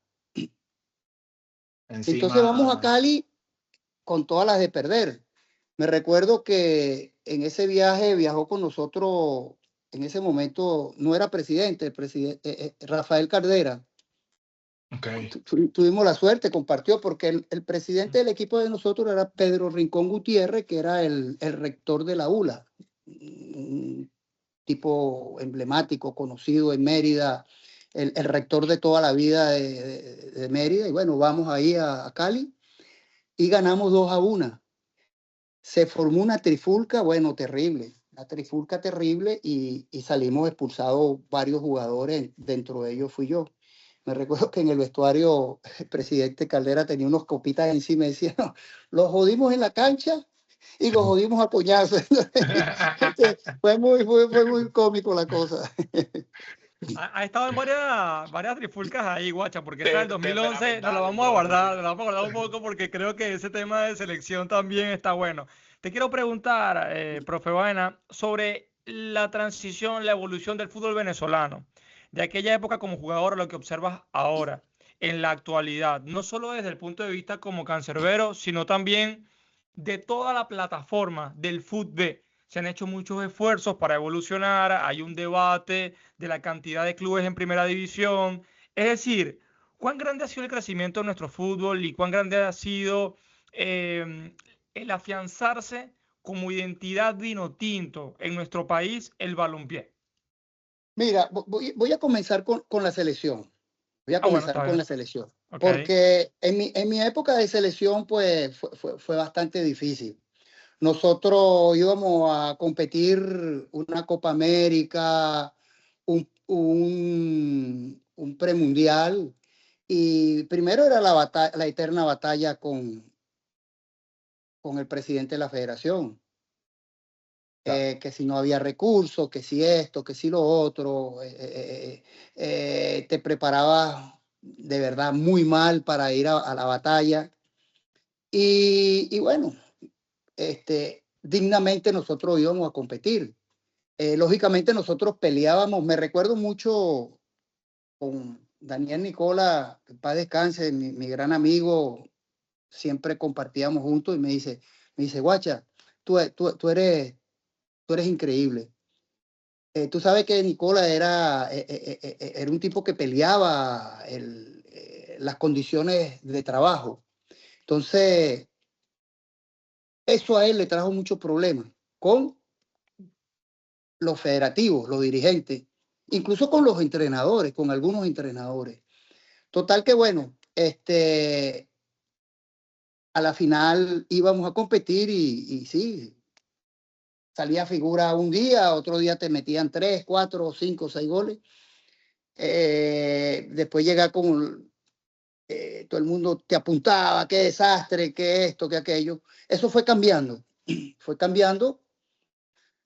Entonces vamos a encima. Cali con todas las de perder. Me recuerdo que en ese viaje viajó con nosotros, en ese momento no era presidente, el presidente Rafael Cardera. Okay. Tuvimos la suerte, compartió, porque el presidente del equipo de nosotros era Pedro Rincón Gutiérrez, que era el rector de la ULA, un tipo emblemático, conocido en Mérida, el rector de toda la vida de Mérida. Y bueno, vamos ahí a Cali y ganamos 2-1. Se formó una trifulca, bueno, terrible, una trifulca terrible y salimos expulsados varios jugadores, dentro de ellos fui yo. Me recuerdo que en el vestuario el presidente Caldera tenía unos copitas encima y decía, no, los jodimos en la cancha y los jodimos a coñazos. Fue muy cómico la cosa. Ha estado en varias trifulcas ahí, guacha, porque esa del 2011 nos la Temperamentales, vamos a profe, guardar, sí. nos la vamos a guardar un poco porque creo que ese tema de selección también está bueno. Te quiero preguntar, profe Baena, sobre la transición, la evolución del fútbol venezolano, de aquella época como jugador a lo que observas ahora, en la actualidad, no solo desde el punto de vista como cancerbero, sino también de toda la plataforma del fútbol. Se han hecho muchos esfuerzos para evolucionar, hay un debate de la cantidad de clubes en primera división. Es decir, ¿cuán grande ha sido el crecimiento de nuestro fútbol y cuán grande ha sido el afianzarse como identidad vinotinto en nuestro país el balompié? Mira, voy a comenzar con la selección. Voy a Bueno, comenzar está con bien. la selección. Ok. Porque en mi época de selección, pues fue bastante difícil. Nosotros íbamos a competir una Copa América, un premundial, y primero era la eterna batalla con el presidente de la federación. Claro. que si no había recursos, que si esto, que si lo otro, te preparabas de verdad muy mal para ir a la batalla. Y bueno, dignamente nosotros íbamos a competir. Lógicamente nosotros peleábamos, me recuerdo mucho con Daniel Nicola, que en paz descanse, mi gran amigo, siempre compartíamos juntos y me dice, Guacha, tú eres increíble. Tú sabes que Nicola era un tipo que peleaba las condiciones de trabajo. Entonces, eso a él le trajo muchos problemas con los federativos, los dirigentes, incluso con los entrenadores, con algunos entrenadores. Total que bueno, a la final íbamos a competir y sí, salía figura un día, otro día te metían 3, 4, 5, 6 goles. Después llega con todo el mundo te apuntaba, qué desastre, qué esto, qué aquello. Eso fue cambiando, fue cambiando.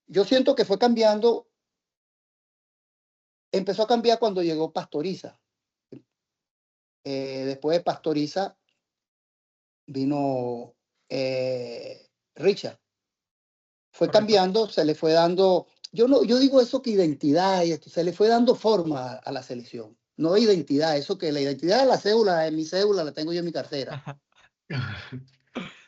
Yo siento que fue cambiando, empezó a cambiar cuando llegó Pastoriza. Después de Pastoriza vino Richard. Fue Correcto. cambiando, se le fue dando, yo digo eso que identidad y esto, se le fue dando forma a la selección. No identidad, eso que la identidad de la cédula, en mi cédula la tengo yo en mi cartera.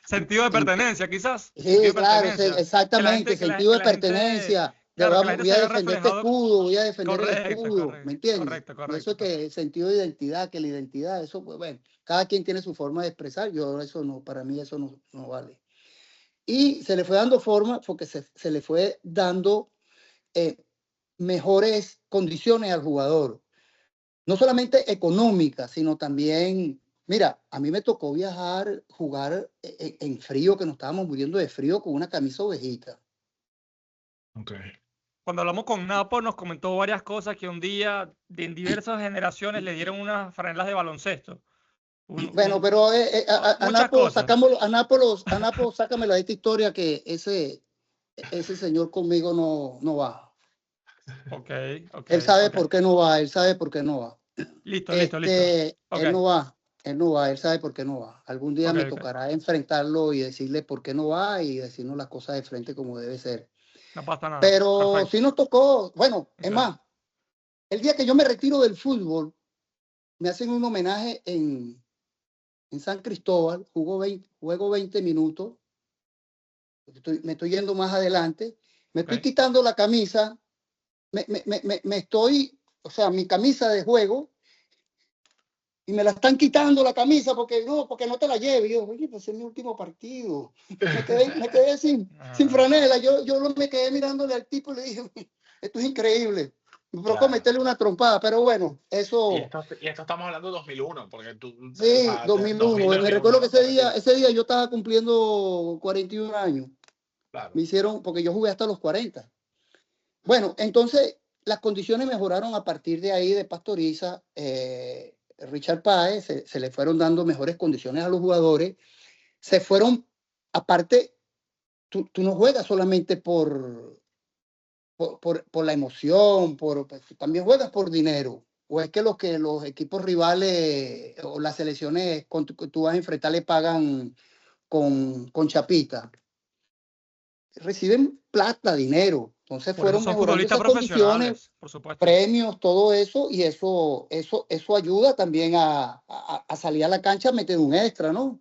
Sentido de pertenencia, quizás. Sí, Sentido de claro, pertenencia. exactamente, sentido Que de la gente, pertenencia, claro, que la gente voy se a vea defender este reflejado. escudo, voy a defender el Correcto, escudo, ¿me entiendes? Y eso correcto. es que sentido de identidad, que la identidad, eso, pues bueno, cada quien tiene su forma de expresar, yo eso no, para mí eso no vale. Y se le fue dando forma porque se le fue dando mejores condiciones al jugador, no solamente económicas, sino también, mira, a mí me tocó viajar, jugar en frío, que nos estábamos muriendo de frío con una camisa ovejita. Okay. Cuando hablamos con Napo, nos comentó varias cosas que un día, en diversas generaciones, le dieron unas franelas de baloncesto. Bueno, pero a Muchas Napo, cosas. sacámoslo, a Napo, sácamelo de esta historia que ese señor conmigo no va. Ok. Él sabe por qué no va, él sabe por qué no va. Listo. Ok, Él no va, él sabe por qué no va. Algún día me tocará enfrentarlo y decirle por qué no va y decirnos las cosas de frente como debe ser. no pasa nada. Pero Perfecto. sí nos tocó, bueno, es Ok. más, el día que yo me retiro del fútbol, me hacen un homenaje en San Cristóbal, juego 20 minutos, me estoy yendo más adelante, me estoy quitando la camisa, me estoy, o sea, mi camisa de juego, y me la están quitando la camisa porque no te la lleve. Y yo, oye, pues es mi último partido. Me quedé sin franela. Yo me quedé mirándole al tipo y le dije, esto es increíble. Me provoco meterle una trompada, pero bueno, eso. Y esto estamos hablando de 2001, porque tú. Sí, O sea, 2001. Me recuerdo que ese día yo estaba cumpliendo 41 años. Claro. Me hicieron, porque yo jugué hasta los 40. Bueno, entonces las condiciones mejoraron a partir de ahí de Pastoriza. Richard Páez, se le fueron dando mejores condiciones a los jugadores. Se fueron, aparte, tú no juegas solamente por la emoción, también juegas por dinero. O es que los equipos rivales o las selecciones que tú vas a enfrentar le pagan con chapita. Reciben plata, dinero. Entonces Por eso fueron son mejorando futbolistas esas condiciones, profesionales, por supuesto. premios, todo eso, y eso ayuda también a salir a la cancha a meter un extra, ¿no?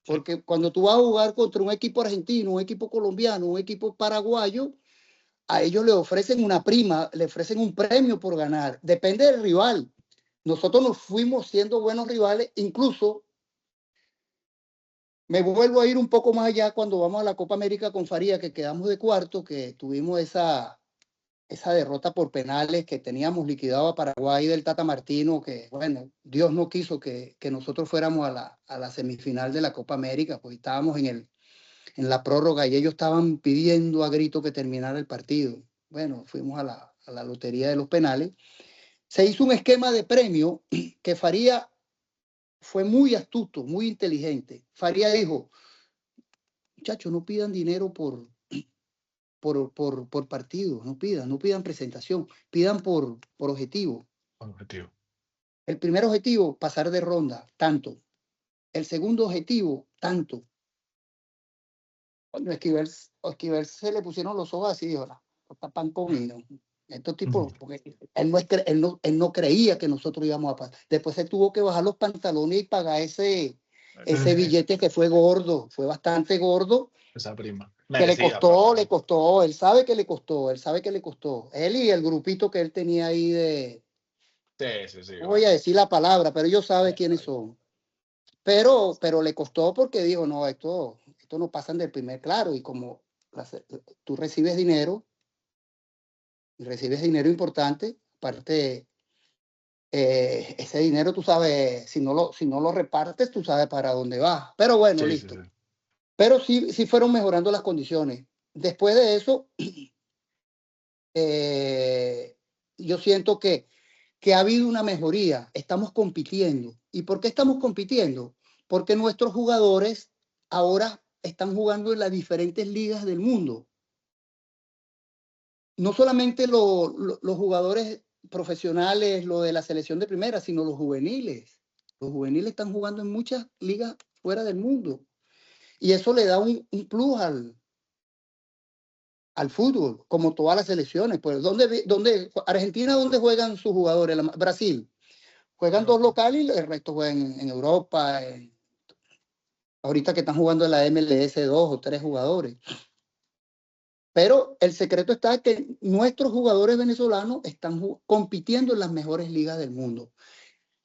Porque cuando tú vas a jugar contra un equipo argentino, un equipo colombiano, un equipo paraguayo, a ellos le ofrecen una prima, le ofrecen un premio por ganar. Depende del rival. Nosotros nos fuimos siendo buenos rivales, incluso me vuelvo a ir un poco más allá cuando vamos a la Copa América con Faría, que quedamos de cuarto, que tuvimos esa derrota por penales, que teníamos liquidado a Paraguay del Tata Martino, que bueno, Dios no quiso que nosotros fuéramos a la semifinal de la Copa América, pues estábamos en la prórroga y ellos estaban pidiendo a grito que terminara el partido. Bueno, fuimos a la lotería de los penales. Se hizo un esquema de premio que Faría fue muy astuto, muy inteligente. Faría dijo, muchachos, no pidan dinero por por partido, no pidan presentación, pidan por objetivo. Objetivo. El primer objetivo, pasar de ronda, tanto. El segundo objetivo, tanto. Cuando Esquivel se le pusieron los ojos así, dijo, pan comido. Estos tipos, porque él no creía que nosotros íbamos a pasar. Después se tuvo que bajar los pantalones y pagar ese billete que fue gordo, fue bastante gordo. Esa prima. Que le costó, él sabe que le costó. Él y el grupito que él tenía ahí de... Sí. No voy a decir la palabra, pero ellos saben quiénes son. Pero le costó porque dijo, no, esto no pasan del primer claro. Y como tú recibes dinero, y recibes dinero importante, aparte, ese dinero tú sabes, si no lo repartes, tú sabes para dónde va. Pero bueno, listo. Sí. Pero sí fueron mejorando las condiciones. Después de eso, yo siento que ha habido una mejoría. Estamos compitiendo. ¿Y por qué estamos compitiendo? Porque nuestros jugadores ahora están jugando en las diferentes ligas del mundo. No solamente los jugadores profesionales, lo de la selección de primera, sino los juveniles. Los juveniles están jugando en muchas ligas fuera del mundo. Y eso le da un plus al fútbol, como todas las selecciones. Pues, Argentina, ¿dónde juegan sus jugadores? Brasil. Juegan dos locales y el resto juegan en Europa. Ahorita que están jugando en la MLS 2 o 3 jugadores. Pero el secreto está que nuestros jugadores venezolanos están compitiendo en las mejores ligas del mundo.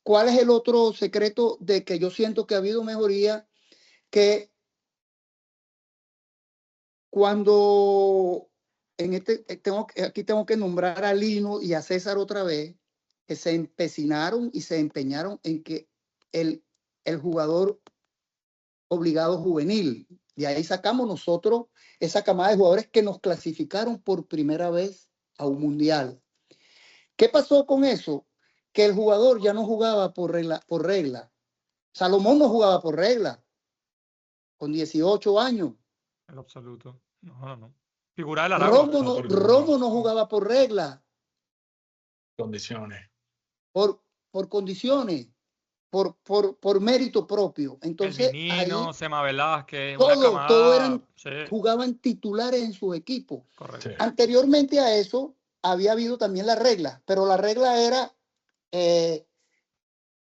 ¿Cuál es el otro secreto de que yo siento que ha habido mejoría? Que cuando aquí tengo que nombrar a Lino y a César otra vez, que se empecinaron y se empeñaron en que el jugador obligado juvenil, de ahí sacamos nosotros esa camada de jugadores que nos clasificaron por primera vez a un mundial. ¿Qué pasó con eso? Que el jugador ya no jugaba por regla. Salomón no jugaba por regla, con 18 años. En absoluto. No. Figura del Aragua. Romo no jugaba por regla. Condiciones. Por condiciones. Por mérito propio. Entonces, el Menino, Sema Velázquez, jugaban titulares en su equipo. Correcto. Sí. Anteriormente a eso había habido también la regla, pero la regla era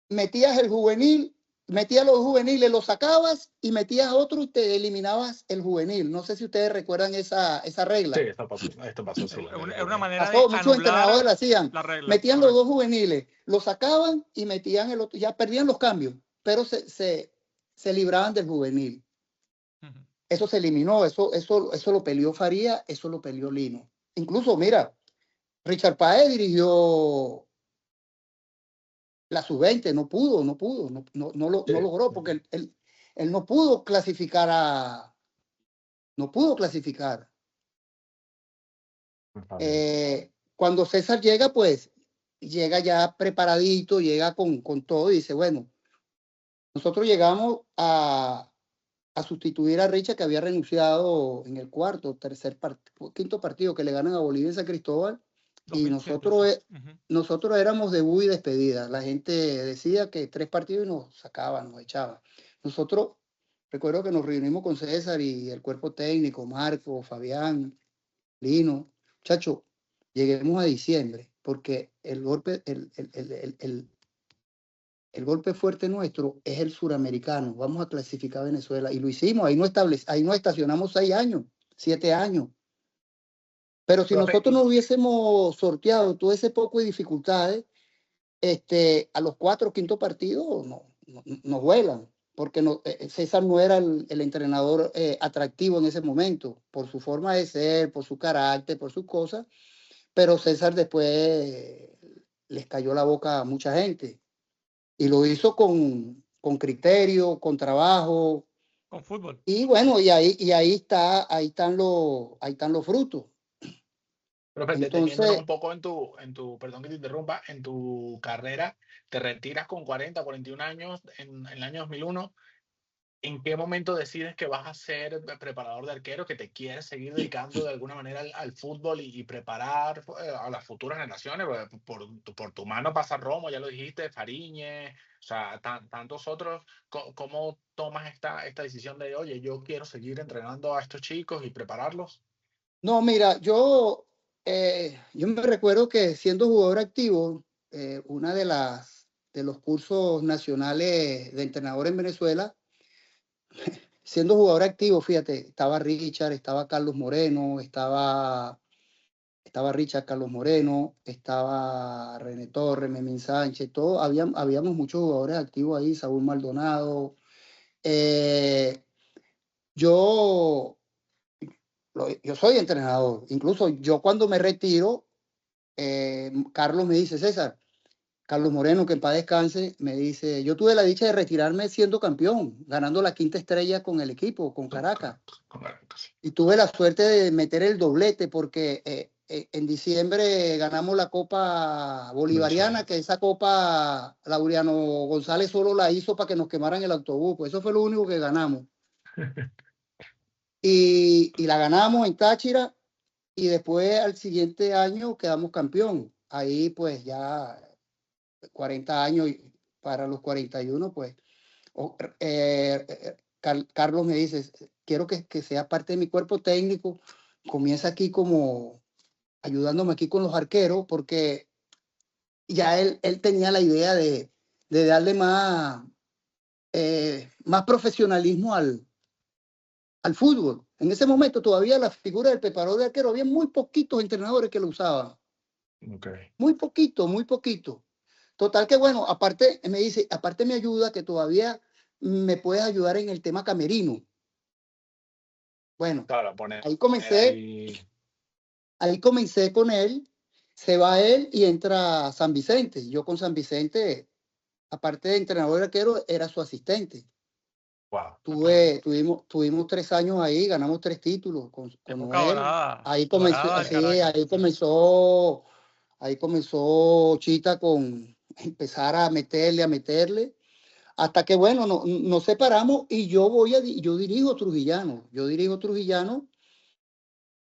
metías el juvenil, metías los juveniles, los sacabas y metías otro y te eliminabas el juvenil. No sé si ustedes recuerdan esa regla. Sí, esto pasó. Sí, es una manera de muchos entrenadores la hacían. La regla, metían los dos juveniles, los sacaban y metían el otro. Ya perdían los cambios, pero se libraban del juvenil. Eso se eliminó, eso lo peleó Faría, eso lo peleó Lino. Incluso, mira, Richard Páez dirigió la sub-20, no logró, porque él no pudo clasificar cuando César llega, pues llega ya preparadito, llega con todo y dice, bueno, nosotros llegamos a sustituir a Richard, que había renunciado en el quinto partido que le ganan a Bolivia en San Cristóbal. 2007, y nosotros éramos debut y despedida. La gente decía que 3 partidos y nos sacaban, nos echaban. Nosotros, recuerdo que nos reunimos con César y el cuerpo técnico, Marco, Fabián, Lino. Muchachos, lleguemos a diciembre, porque el golpe fuerte nuestro es el suramericano. Vamos a clasificar a Venezuela. Y lo hicimos, ahí no estacionamos 6 años, 7 años. Pero si nosotros no hubiésemos sorteado todo ese poco de dificultades, a los 4 o 5 partidos nos vuelan, porque César no era el entrenador atractivo en ese momento, por su forma de ser, por su carácter, por sus cosas, pero César después les cayó la boca a mucha gente, y lo hizo con criterio, con trabajo. Con fútbol. Y bueno, y ahí están los frutos. Profe, deteniéndonos un poco en tu, perdón que te interrumpa, en tu carrera, te retiras con 40, 41 años en el año 2001. ¿En qué momento decides que vas a ser preparador de arquero, que te quieres seguir dedicando de alguna manera al fútbol y preparar a las futuras generaciones? Por tu mano pasa Romo, ya lo dijiste, Fariñez, o sea, tantos otros. ¿Cómo tomas esta decisión de, oye, yo quiero seguir entrenando a estos chicos y prepararlos? No, mira, yo me recuerdo que siendo jugador activo, una de los cursos nacionales de entrenador en Venezuela, siendo jugador activo, fíjate, estaba Richard, estaba Carlos Moreno, estaba Richard, Carlos Moreno, estaba René Torres, Memín Sánchez, todo, habíamos muchos jugadores activos ahí, Saúl Maldonado. Eh, yo, yo soy entrenador, incluso yo cuando me retiro, Carlos me dice, César, Carlos Moreno, que en paz descanse, me dice, yo tuve la dicha de retirarme siendo campeón, ganando la 5ª estrella con el equipo, con Caracas. Correcto, sí. Y tuve la suerte de meter el doblete porque en diciembre ganamos la Copa Bolivariana, que esa Copa Laureano González solo la hizo para que nos quemaran el autobús, pues eso fue lo único que ganamos. Y la ganamos en Táchira y después al siguiente año quedamos campeón. Ahí pues ya 40 años para los 41, pues Carlos me dice, quiero que sea parte de mi cuerpo técnico, comienza aquí como ayudándome aquí con los arqueros, porque ya él tenía la idea de darle más profesionalismo al fútbol. En ese momento todavía la figura del preparador de arquero, había muy poquitos entrenadores que lo usaban. Okay. Muy poquito, muy poquito. Total que bueno, aparte me dice, aparte me ayuda que todavía me puedes ayudar en el tema camerino. Bueno, Claro, ahí comencé con él, se va él y entra San Vicente. Yo con San Vicente, aparte de entrenador de arquero, era su asistente. Wow. Tuvimos 3 años ahí, ganamos 3 títulos con Época él. dorada. Ahí comenzó, Dorada del sí, Caracas. ahí comenzó Chita con empezar a meterle, hasta que bueno, nos separamos y yo dirijo Trujillano,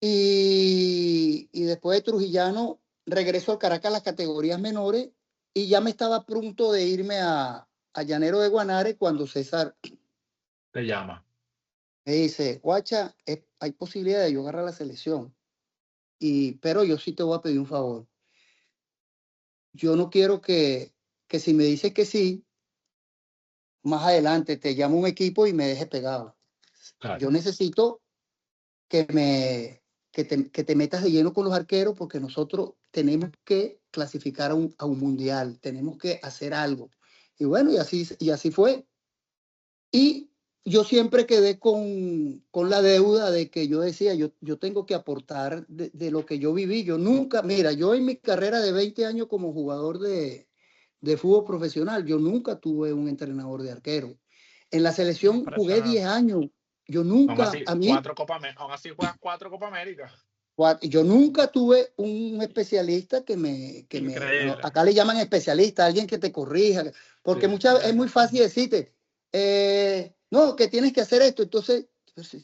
y después de Trujillano regreso al Caracas a las categorías menores y ya me estaba a punto de irme a Llanero de Guanare cuando César te llama. me dice, Guacha, hay posibilidad de yo agarrar la selección, pero yo sí te voy a pedir un favor. Yo no quiero que si me dices que sí, más adelante te llamo un equipo y me dejes pegado. Claro. Yo necesito que te metas de lleno con los arqueros porque nosotros tenemos que clasificar a un mundial, tenemos que hacer algo. Y bueno, y así fue. Y yo siempre quedé con la deuda de que yo decía, yo tengo que aportar de lo que yo viví. Yo nunca, mira, yo en mi carrera de 20 años como jugador de fútbol profesional, yo nunca tuve un entrenador de arquero. En la selección jugué 10 años. Yo nunca, Aún así juegas 4 Copa América. Yo nunca tuve un especialista Increíble. acá le llaman especialista, alguien que te corrija, porque Sí. es muy fácil decirte, no, que tienes que hacer esto, entonces pues,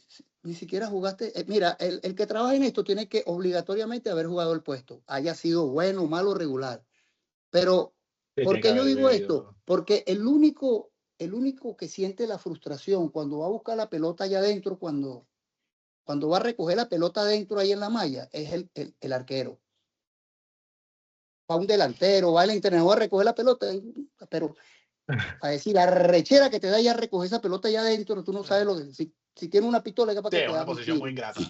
ni siquiera jugaste. Mira, el que trabaja en esto tiene que obligatoriamente haber jugado el puesto, haya sido bueno, malo, regular. Pero, Sí, ¿por tiene que qué yo haber digo vivido. esto? Porque el único que siente la frustración cuando va a buscar la pelota allá adentro, cuando va a recoger la pelota adentro ahí en la malla, es el arquero. Va un delantero, va el entrenador a recoger la pelota, pero a decir, la rechera que te da ya a recoger esa pelota allá adentro, tú no sabes lo que... Si tiene una pistola, es para Sí, que es te una haga un posición tiro. muy ingrata.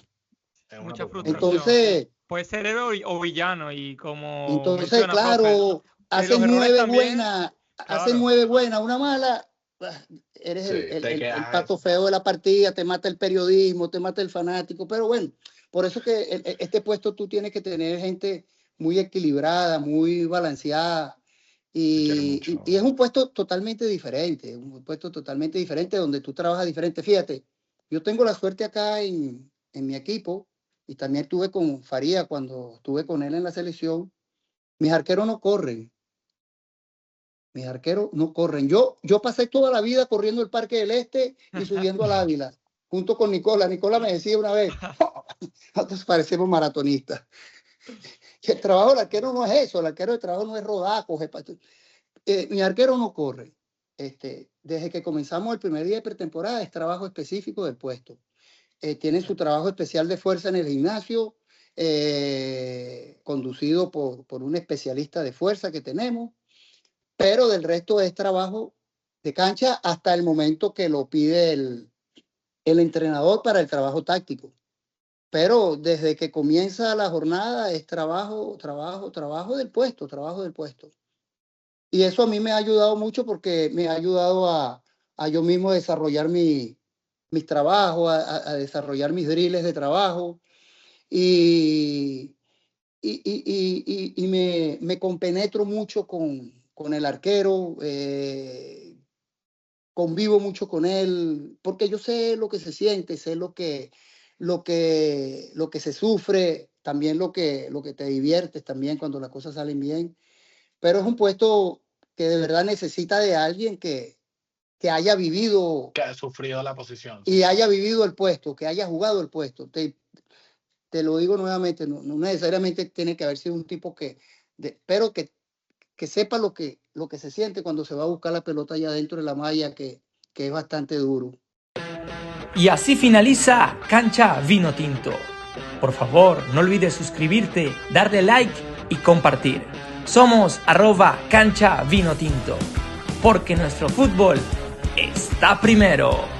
Mucha frustración. Entonces, puede ser héroe o villano, y como menciona, claro, profe, de haces los errores 9 también, buenas, claro. una mala, eres Sí, el pato feo de la partida, te mata el periodismo, te mata el fanático, pero bueno, por eso que este puesto tú tienes que tener gente muy equilibrada, muy balanceada, y es un puesto totalmente diferente, donde tú trabajas diferente. Fíjate, yo tengo la suerte acá en mi equipo, y también estuve con Faría cuando estuve con él en la selección. Mis arqueros no corren. Mis arqueros no corren. Yo pasé toda la vida corriendo el Parque del Este y subiendo al Ávila, junto con Nicola. Nicola me decía una vez, nosotros parecemos maratonistas. Y el trabajo del arquero no es eso, el arquero de trabajo no es rodar, coger. Mi arquero no corre. Desde que comenzamos el primer día de pretemporada es trabajo específico del puesto. Tienen su trabajo especial de fuerza en el gimnasio, conducido por un especialista de fuerza que tenemos, pero del resto es trabajo de cancha hasta el momento que lo pide el entrenador para el trabajo táctico. Pero desde que comienza la jornada es trabajo del puesto, trabajo del puesto. Y eso a mí me ha ayudado mucho porque me ha ayudado a yo mismo desarrollar mis trabajos, a desarrollar mis drills de trabajo. Y me compenetro mucho con el arquero, convivo mucho con él, porque yo sé lo que se siente, sé lo que se sufre, también lo que te diviertes también cuando las cosas salen bien. Pero es un puesto que de verdad necesita de alguien que haya vivido. Que ha sufrido la posición. Y haya vivido el puesto, que haya jugado el puesto. Te lo digo nuevamente, no necesariamente tiene que haber sido un tipo pero que sepa lo que se siente cuando se va a buscar la pelota allá dentro de la malla, que es bastante duro. Y así finaliza Cancha Vino Tinto. Por favor, no olvides suscribirte, darle like y compartir. Somos @Cancha Vino Tinto, porque nuestro fútbol está primero.